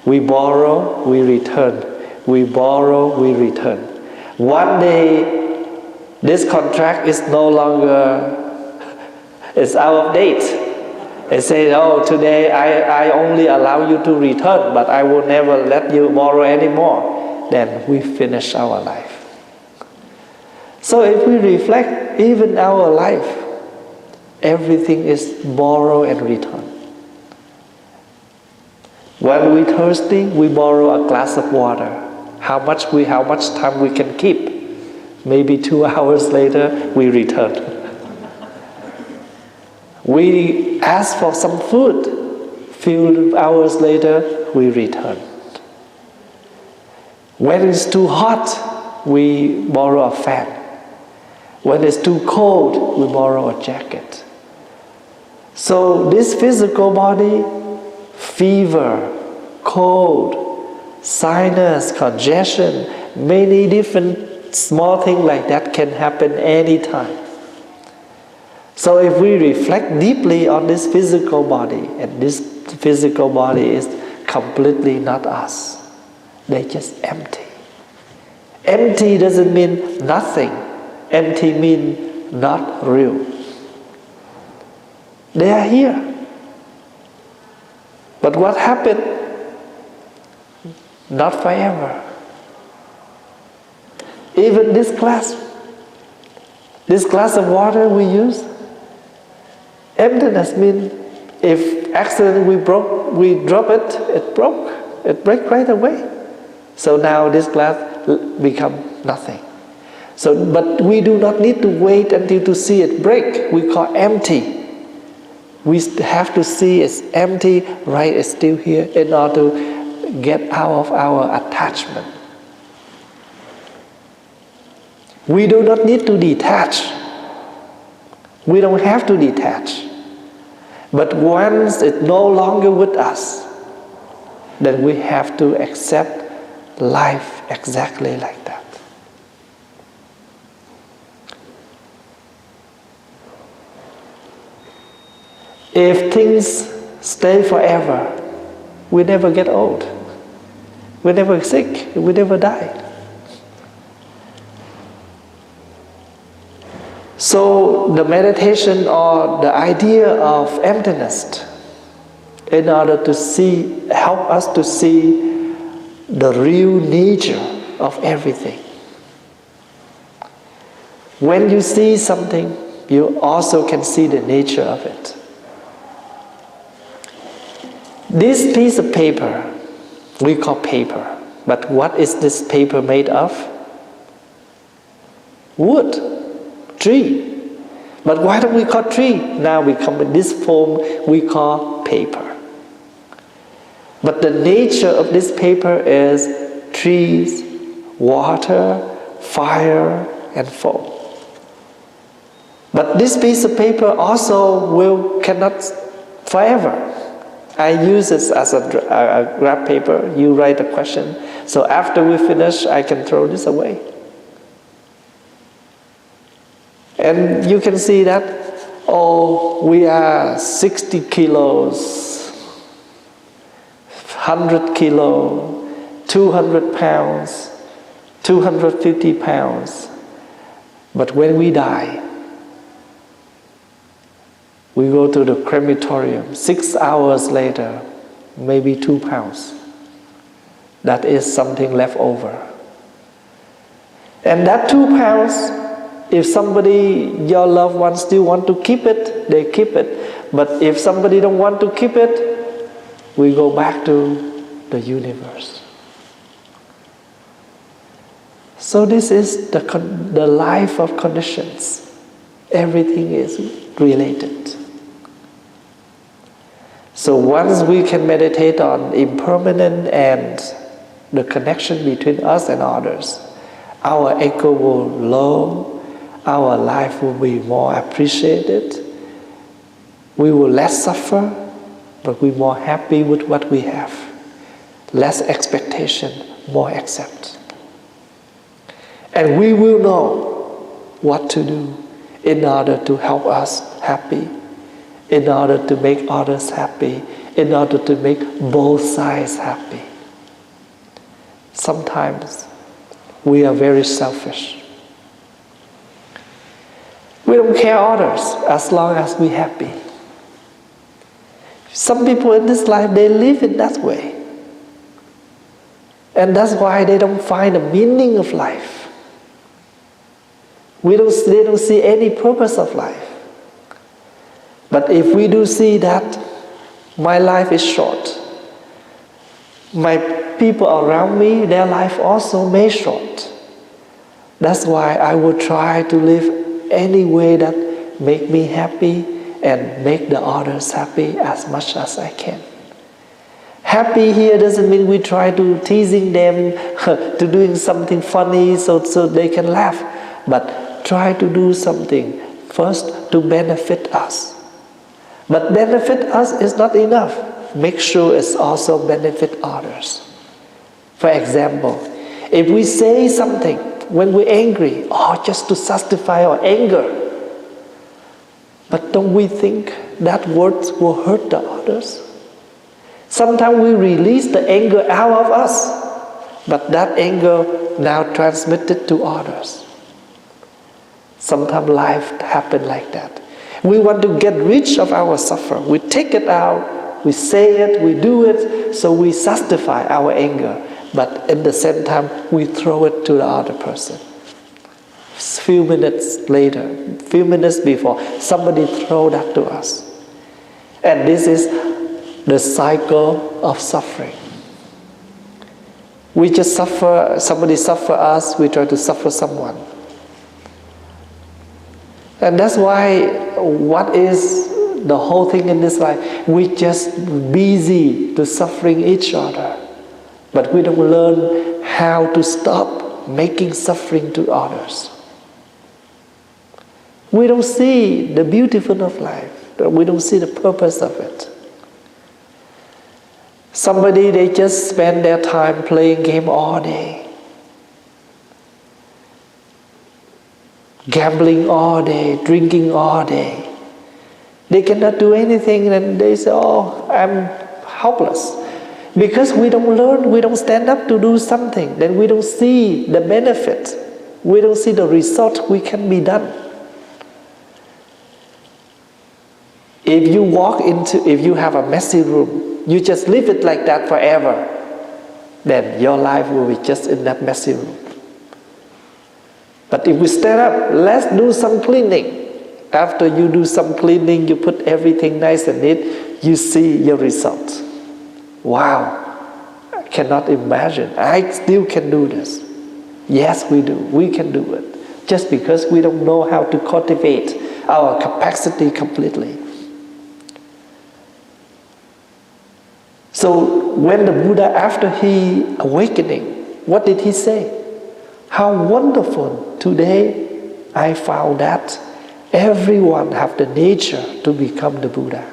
We borrow, we return. We borrow, we return. One day, this contract is no longer, it's out of date. They say, oh, today I only allow you to return, but I will never let you borrow anymore. Then we finish our life. So if we reflect, even our life, everything is borrow and return. When we're thirsty, we borrow a glass of water. How much time we can keep? Maybe 2 hours later, we return. We ask for some food. Few hours later, we return. When it's too hot, we borrow a fan. When it's too cold, we borrow a jacket. So this physical body, fever, cold, sinus, congestion, many different small things like that can happen anytime. So if we reflect deeply on this physical body, and this physical body is completely not us, they're just empty. Empty doesn't mean nothing. Empty means not real. They are here. But what happened? Not forever. Even this glass of water we use, emptiness means if accident we drop it, it broke. It break right away. So now this glass become nothing. So, but we do not need to wait until to see it break. We call empty. We have to see it's empty, right? It's still here in order to get out of our attachment. We do not need to detach. We don't have to detach. But once it's no longer with us, then we have to accept life exactly like that. If things stay forever, we never get old. We never sick. We never die. So the meditation or the idea of emptiness, in order to see, help us to see the real nature of everything. When you see something, you also can see the nature of it. This piece of paper, we call paper. But what is this paper made of? Wood, tree. But why don't we call tree? Now we come with this form we call paper. But the nature of this paper is trees, water, fire, and foam. But this piece of paper also cannot forever. I use it as a graph paper. You write a question. So after we finish, I can throw this away. And you can see that, we are 60 kilos, 100 kilo, 200 pounds, 250 pounds. But when we die, we go to the crematorium. 6 hours later, maybe 2 pounds. That is something left over. And that 2 pounds, if somebody, your loved ones still want to keep it, they keep it. But if somebody don't want to keep it, we go back to the universe. So this is the life of conditions. Everything is related. So once we can meditate on impermanent and the connection between us and others, our ego will low, our life will be more appreciated, we will less suffer, but we're more happy with what we have. Less expectation, more accept. And we will know what to do in order to help us happy, in order to make others happy, in order to make both sides happy. Sometimes we are very selfish. We don't care others as long as we're happy. Some people in this life, they live in that way. And that's why they don't find the meaning of life. They don't see any purpose of life. But if we do see that my life is short, my people around me, their life also may short. That's why I will try to live any way that make me happy and make the others happy as much as I can. Happy here doesn't mean we try to teasing them, to doing something funny so they can laugh. But try to do something first to benefit us. But benefit us is not enough. Make sure it's also benefit others. For example, if we say something when we're angry, just to satisfy our anger, but don't we think that words will hurt the others? Sometimes we release the anger out of us, but that anger now transmitted to others. Sometimes life happens like that. We want to get rid of our suffering. We take it out, we say it, we do it, so we satisfy our anger. But at the same time, we throw it to the other person. Few minutes later, few minutes before, somebody throw that to us. And this is the cycle of suffering. We just suffer, somebody suffer us, we try to suffer someone. And that's why, what is the whole thing in this life? We just busy to suffering each other. But we don't learn how to stop making suffering to others. We don't see the beautiful of life. We don't see the purpose of it. Somebody, they just spend their time playing game all day, gambling all day, drinking all day. They cannot do anything, and they say, oh, I'm helpless. Because we don't learn, we don't stand up to do something, then we don't see the benefit. We don't see the result we can be done. If you have a messy room, you just leave it like that forever, then your life will be just in that messy room. But if we stand up, let's do some cleaning. After you do some cleaning, you put everything nice and neat, you see your result. Wow, I cannot imagine. I still can do this. Yes, we do. We can do it. Just because we don't know how to cultivate our capacity completely. So when the Buddha, after he awakening, what did he say? How wonderful, today I found that everyone have the nature to become the Buddha.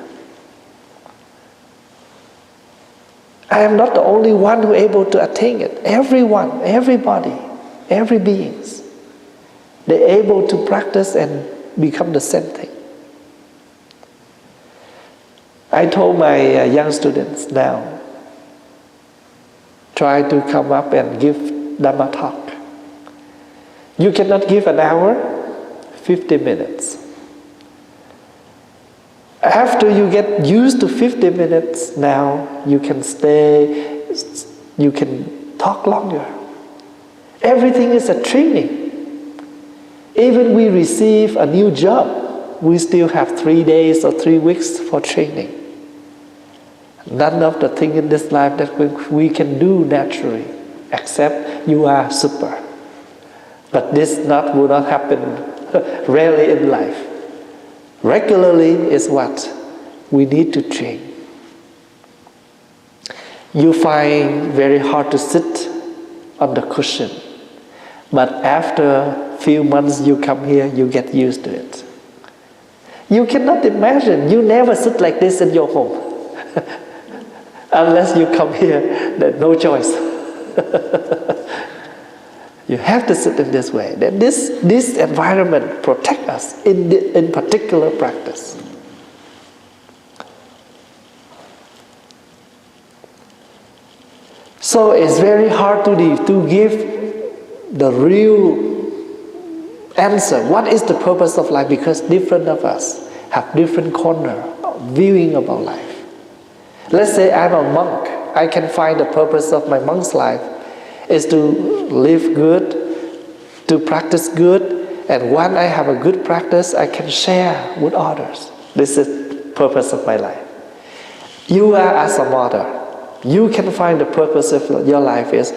I am not the only one who is able to attain it. Everyone, everybody, every beings, they're able to practice and become the same thing. I told my young students now, try to come up and give Dhamma talk. You cannot give an hour, 50 minutes. After you get used to 50 minutes, now you can stay, you can talk longer. Everything is a training. Even we receive a new job, we still have 3 days or 3 weeks for training. None of the things in this life that we can do naturally, except you are super. But this will not happen rarely in life. Regularly is what we need to train. You find very hard to sit on the cushion, but after a few months you come here, you get used to it. You cannot imagine, you never sit like this in your home. Unless you come here, there's no choice. You have to sit in this way. Then this environment protects us in particular practice. So it's very hard to give the real answer. What is the purpose of life? Because different of us have different corner of viewing about life. Let's say I'm a monk. I can find the purpose of my monk's life is to live good, to practice good, and when I have a good practice, I can share with others. This is the purpose of my life. You are as a mother. You can find the purpose of your life is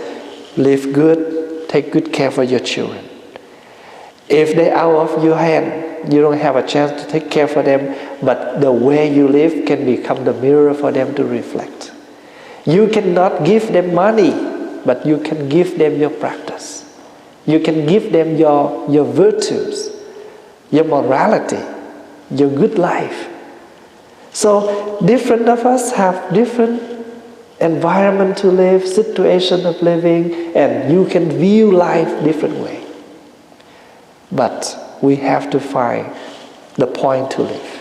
live good, take good care for your children. If they're out of your hand, you don't have a chance to take care for them, but the way you live can become the mirror for them to reflect. You cannot give them money, but you can give them your practice. You can give them your virtues, your morality, your good life. So different of us have different environment to live, situation of living, and you can view life different way. But we have to find the point to live.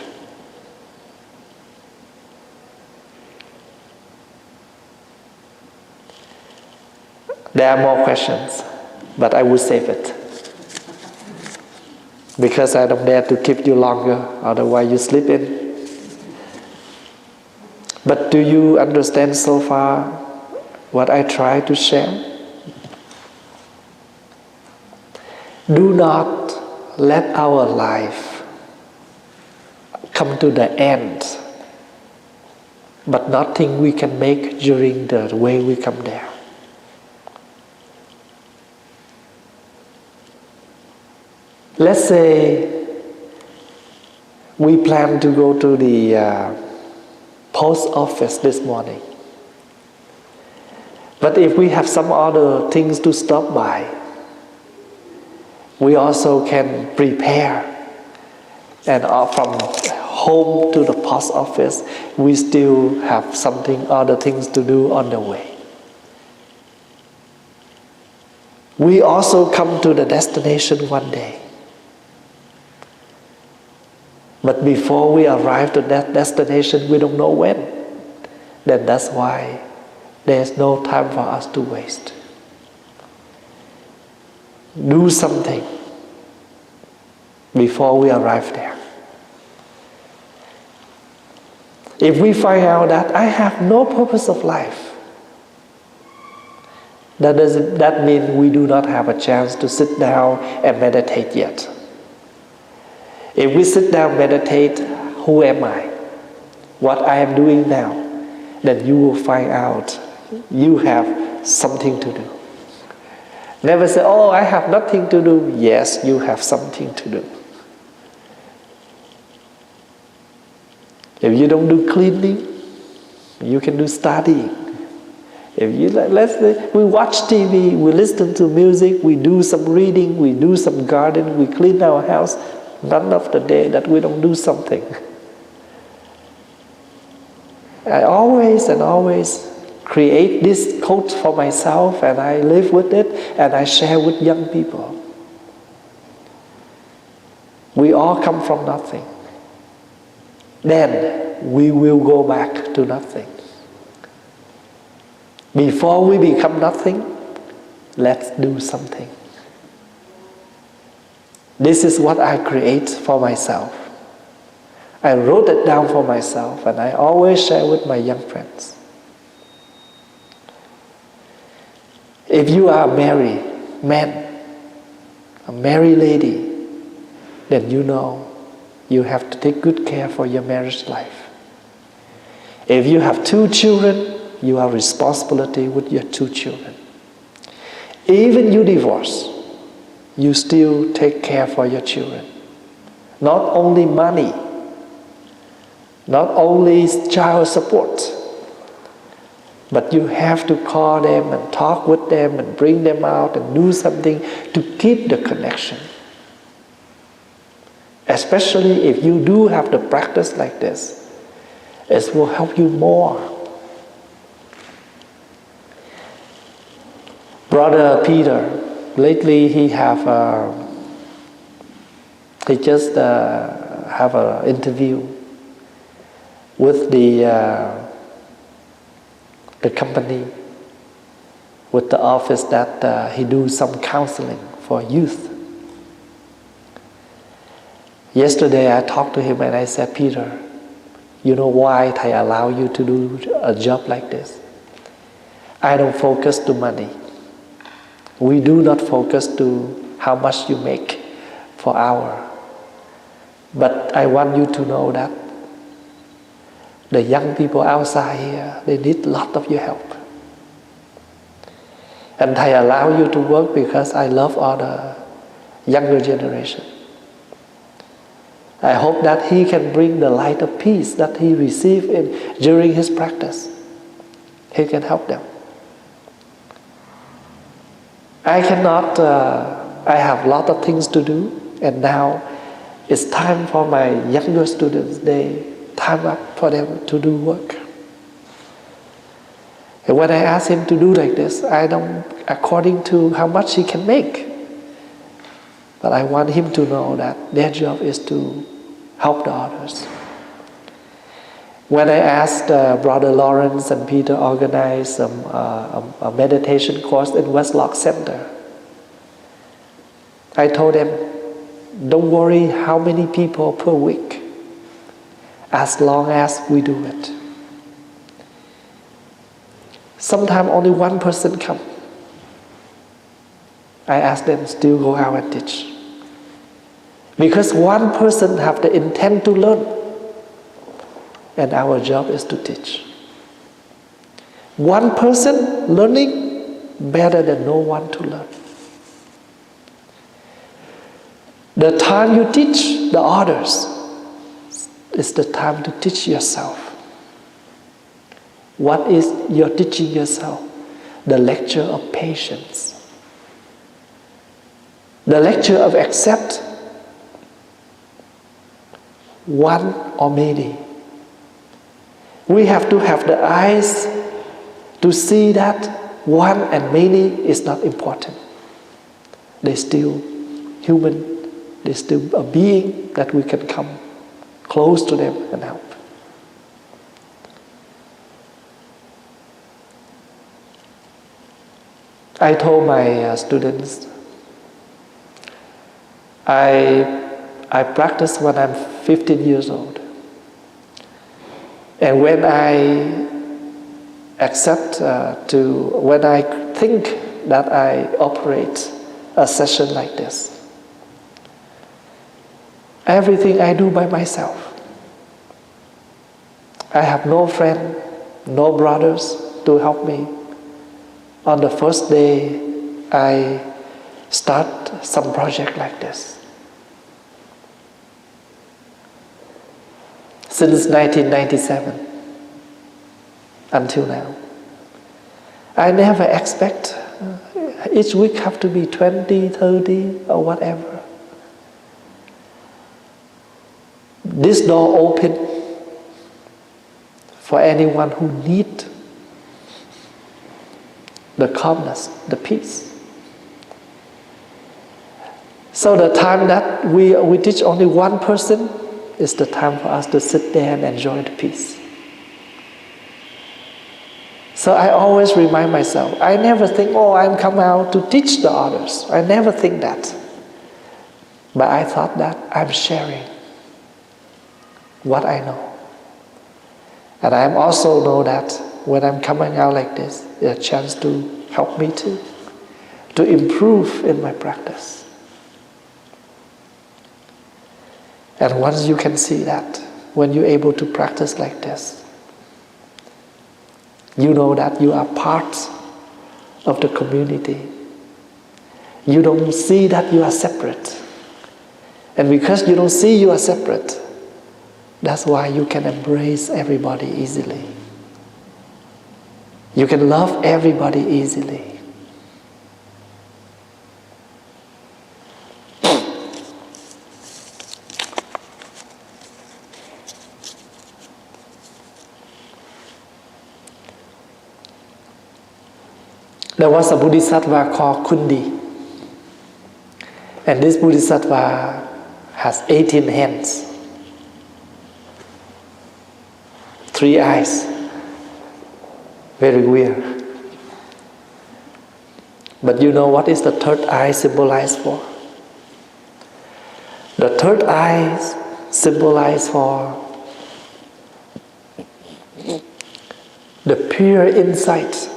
There are more questions, but I will save it. Because I don't dare to keep you longer, otherwise you sleep in. But do you understand so far what I try to share? Do not let our life come to the end but nothing we can make during the way we come there. Let's say we plan to go to the post office this morning. But if we have some other things to stop by, we also can prepare. And from home to the post office, we still have other things to do on the way. We also come to the destination one day. But before we arrive to that destination, we don't know when. Then that's why there's no time for us to waste. Do something before we arrive there. If we find out that I have no purpose of life, that means we do not have a chance to sit down and meditate yet. If we sit down, meditate, who am I? What I am doing now, then you will find out you have something to do. Never say, oh, I have nothing to do. Yes, you have something to do. If you don't do cleaning, you can do studying. If you let's say we watch TV, we listen to music, we do some reading, we do some garden, we clean our house. None of the day that we don't do something. I always create this quote for myself, and I live with it, and I share with young people. We all come from nothing. Then we will go back to nothing. Before we become nothing, let's do something. This is what I create for myself. I wrote it down for myself, and I always share with my young friends. If you are a married man, a married lady, then you know you have to take good care for your marriage life. If you have 2 children, you have responsibility with your 2 children. Even you divorce, you still take care for your children. Not only money, not only child support, but you have to call them and talk with them and bring them out and do something to keep the connection. Especially if you do have the practice like this, it will help you more. Brother Peter, lately he just have an interview with the company, with the office that he do some counseling for youth. Yesterday I talked to him and I said, Peter, you know why Thầy allow you to do a job like this? I don't focus to money. We do not focus to how much you make per hour. But I want you to know that the young people outside here, they need a lot of your help. And I allow you to work because I love all the younger generation. I hope that he can bring the light of peace that he received during his practice. He can help them. I cannot, I have a lot of things to do, and now it's time for my younger students, time up for them to do work. And when I ask him to do like this, I don't, according to how much he can make. But I want him to know that their job is to help the others. When I asked Brother Lawrence and Peter organize a meditation course in Westlock Center, I told them, don't worry how many people per week, as long as we do it. Sometimes only one person come. I ask them still go out and teach. Because one person have the intent to learn, and our job is to teach. One person learning better than no one to learn. The time you teach the others is the time to teach yourself. What is you're teaching yourself? The lecture of patience. The lecture of accept one or many. We have to have the eyes to see that one and many is not important. They're still human. They're still a being that we can come close to them and help. I told my students, I practice when I'm 15 years old. And when I when I think that I operate a session like this, everything I do by myself. I have no friend, no brothers to help me. On the first day, I start some project like this. Since 1997 until now, I never expect each week have to be 20, 30 or whatever. This door open for anyone who needs the calmness, the peace. So the time that we teach only one person is the time for us to sit there and enjoy the peace. So I always remind myself, I never think, I'm come out to teach the others. I never think that. But I thought that I'm sharing what I know. And I also know that when I'm coming out like this, there's a chance to help me to improve in my practice. And once you can see that, when you're able to practice like this, you know that you are part of the community. You don't see that you are separate. And because you don't see you are separate, that's why you can embrace everybody easily. You can love everybody easily. There was a Bodhisattva called Kundi. And this Bodhisattva has 18 hands, 3 eyes. Very weird. But you know what is the third eye symbolized for? The third eye symbolized for the pure insight.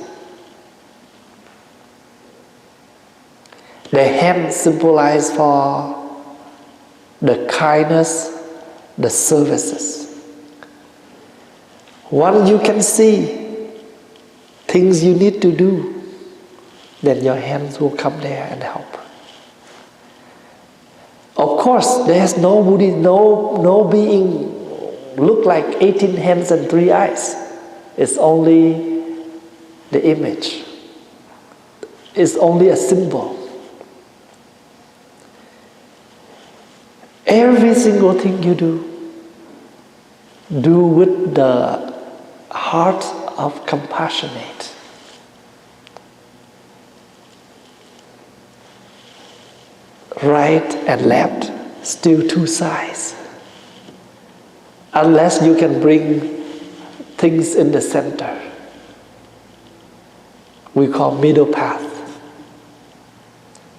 The hand symbolized for the kindness, the services. Once you can see things you need to do, then your hands will come there and help. Of course, there's no being look like 18 hands and 3 eyes. It's only the image. It's only a symbol. Every single thing you do with the heart of compassionate. Right and left, still 2 sides. Unless you can bring things in the center. We call middle path.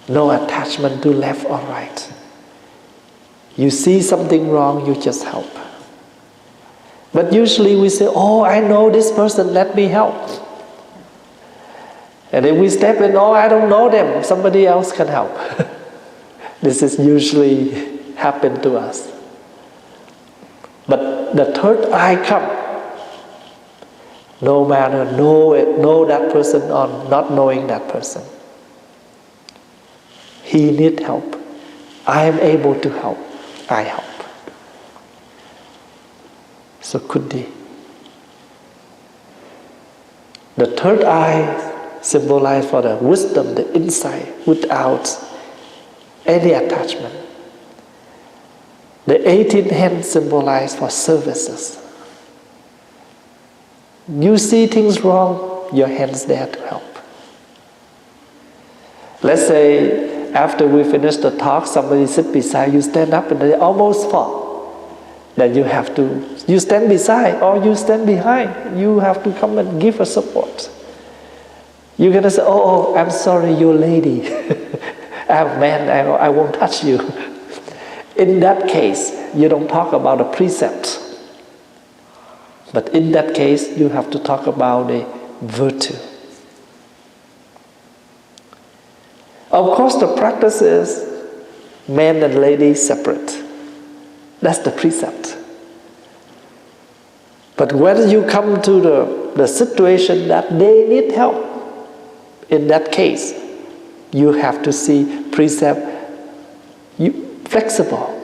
No attachment to left or right. You see something wrong, you just help. But usually we say, I know this person, let me help. And then we step in, I don't know them, somebody else can help. This is usually happen to us. But the third eye come. no matter know that person or not knowing that person. He needs help. I am able to help. I help. So Kundi. The third eye symbolizes for the wisdom, the insight, without any attachment. The 18 hands symbolize for services. You see things wrong, your hands there to help. Let's say after we finish the talk, somebody sit beside you, stand up and they almost fall. Then you stand beside or you stand behind. You have to come and give a support. You're going to say, oh, I'm sorry, you're a lady. I'm a man, I won't touch you. In that case, you don't talk about a precept. But in that case, you have to talk about a virtue. Of course, the practice is men and ladies separate. That's the precept. But when you come to the situation that they need help, in that case, you have to see precept flexible.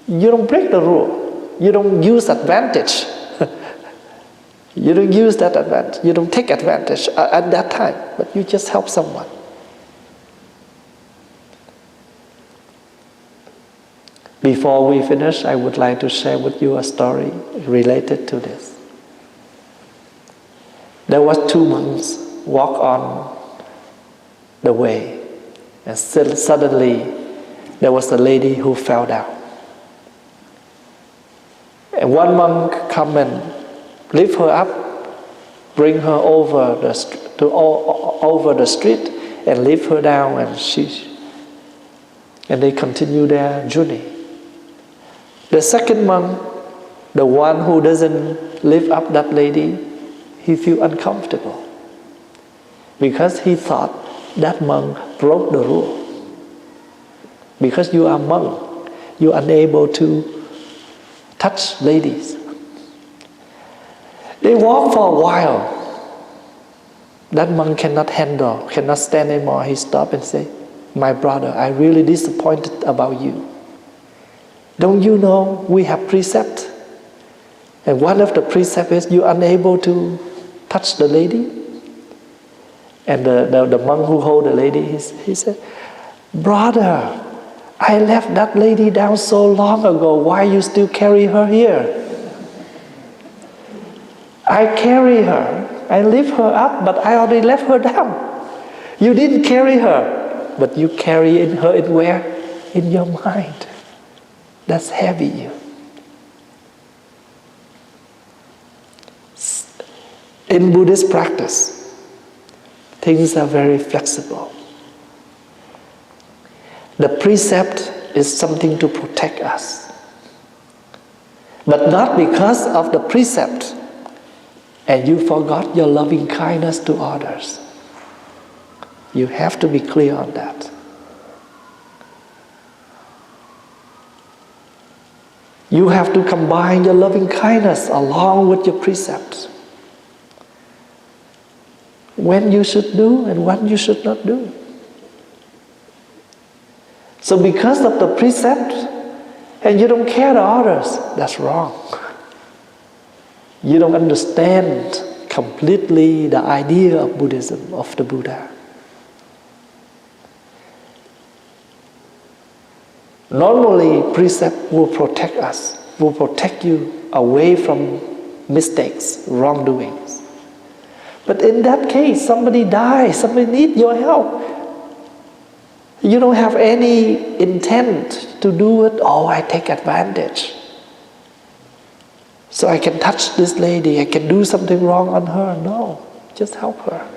You don't break the rule. You don't use advantage. You don't use that advantage. You don't take advantage at that time, but you just help someone. Before we finish, I would like to share with you a story related to this. There was 2 monks walk on the way, and suddenly there was a lady who fell down. And one monk come and lift her up, bring her over the street, and lift her down, and they continue their journey. The second monk, the one who doesn't lift up that lady, he feel uncomfortable because he thought that monk broke the rule. Because you are monk, you are unable to touch ladies. They walk for a while. That monk cannot stand anymore. He stopped and said, "My brother, I'm really disappointed about you. Don't you know we have precept? And one of the precepts is you're unable to touch the lady." And the monk who hold the lady, he said, "Brother, I left that lady down so long ago. Why you still carry her here? I carry her. I lift her up, but I already left her down. You didn't carry her, but you carry her in where? In your mind. That's heavy. In Buddhist practice, things are very flexible. The precept is something to protect us. But not because of the precept and you forgot your loving kindness to others. You have to be clear on that. You have to combine your loving kindness along with your precepts. When you should do and when you should not do. So because of the precept and you don't care to others, that's wrong. You don't understand completely the idea of Buddhism, of the Buddha. Normally, precept will protect us, will protect you away from mistakes, wrongdoings. But in that case, somebody dies, somebody needs your help. You don't have any intent to do it. Oh, I take advantage. So I can touch this lady, I can do something wrong on her. No, just help her.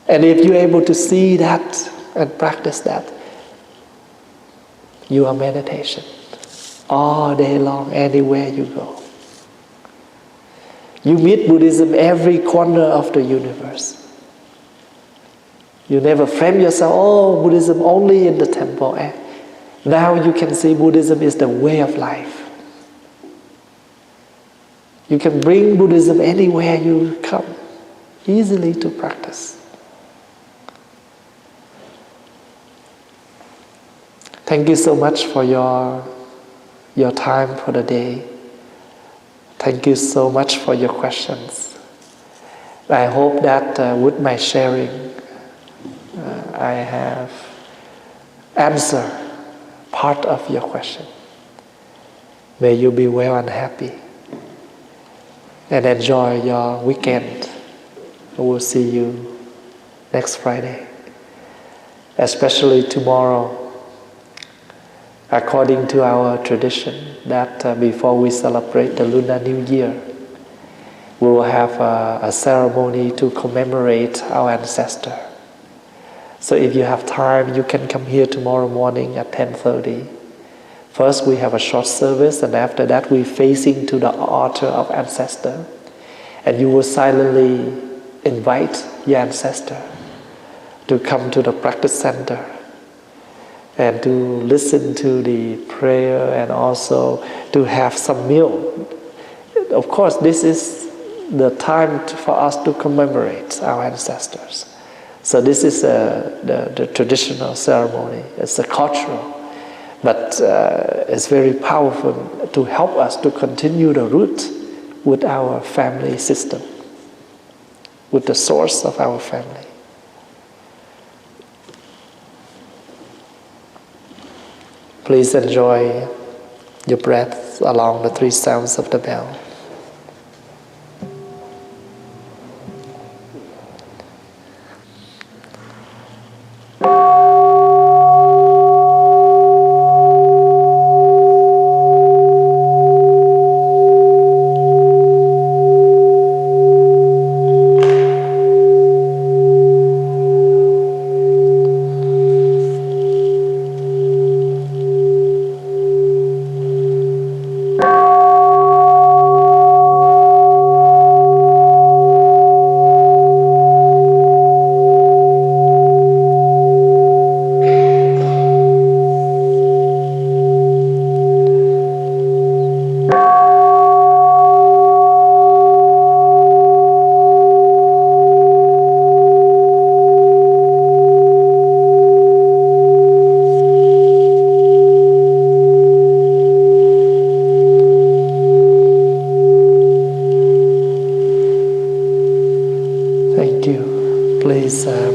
And if you're able to see that and practice that, you are meditation all day long, anywhere you go. You meet Buddhism every corner of the universe. You never frame yourself, oh, Buddhism only in the temple. Now you can see Buddhism is the way of life. You can bring Buddhism anywhere you come, easily to practice. Thank you so much for your time for the day. Thank you so much for your questions. I hope that with my sharing, I have answered part of your question. May you be well and happy, and enjoy your weekend. I will see you next Friday, especially tomorrow. According to our tradition, that before we celebrate the Lunar New Year, we will have a ceremony to commemorate our ancestor. So if you have time, you can come here tomorrow morning at 10:30. First we have a short service, and after that we facing to the altar of ancestor. And you will silently invite your ancestor to come to the practice center and to listen to the prayer and also to have some meal. Of course, this is the time for us to commemorate our ancestors. So this is the traditional ceremony. It's a cultural, but it's very powerful to help us to continue the root with our family system, with the source of our family. Please enjoy your breath along the three sounds of the bell.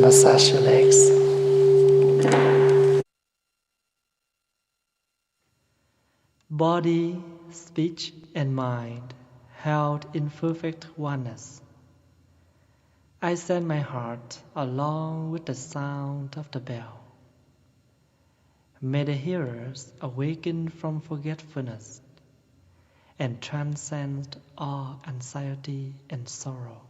Massage your legs. Body, speech, and mind held in perfect oneness. I send my heart along with the sound of the bell. May the hearers awaken from forgetfulness and transcend all anxiety and sorrow.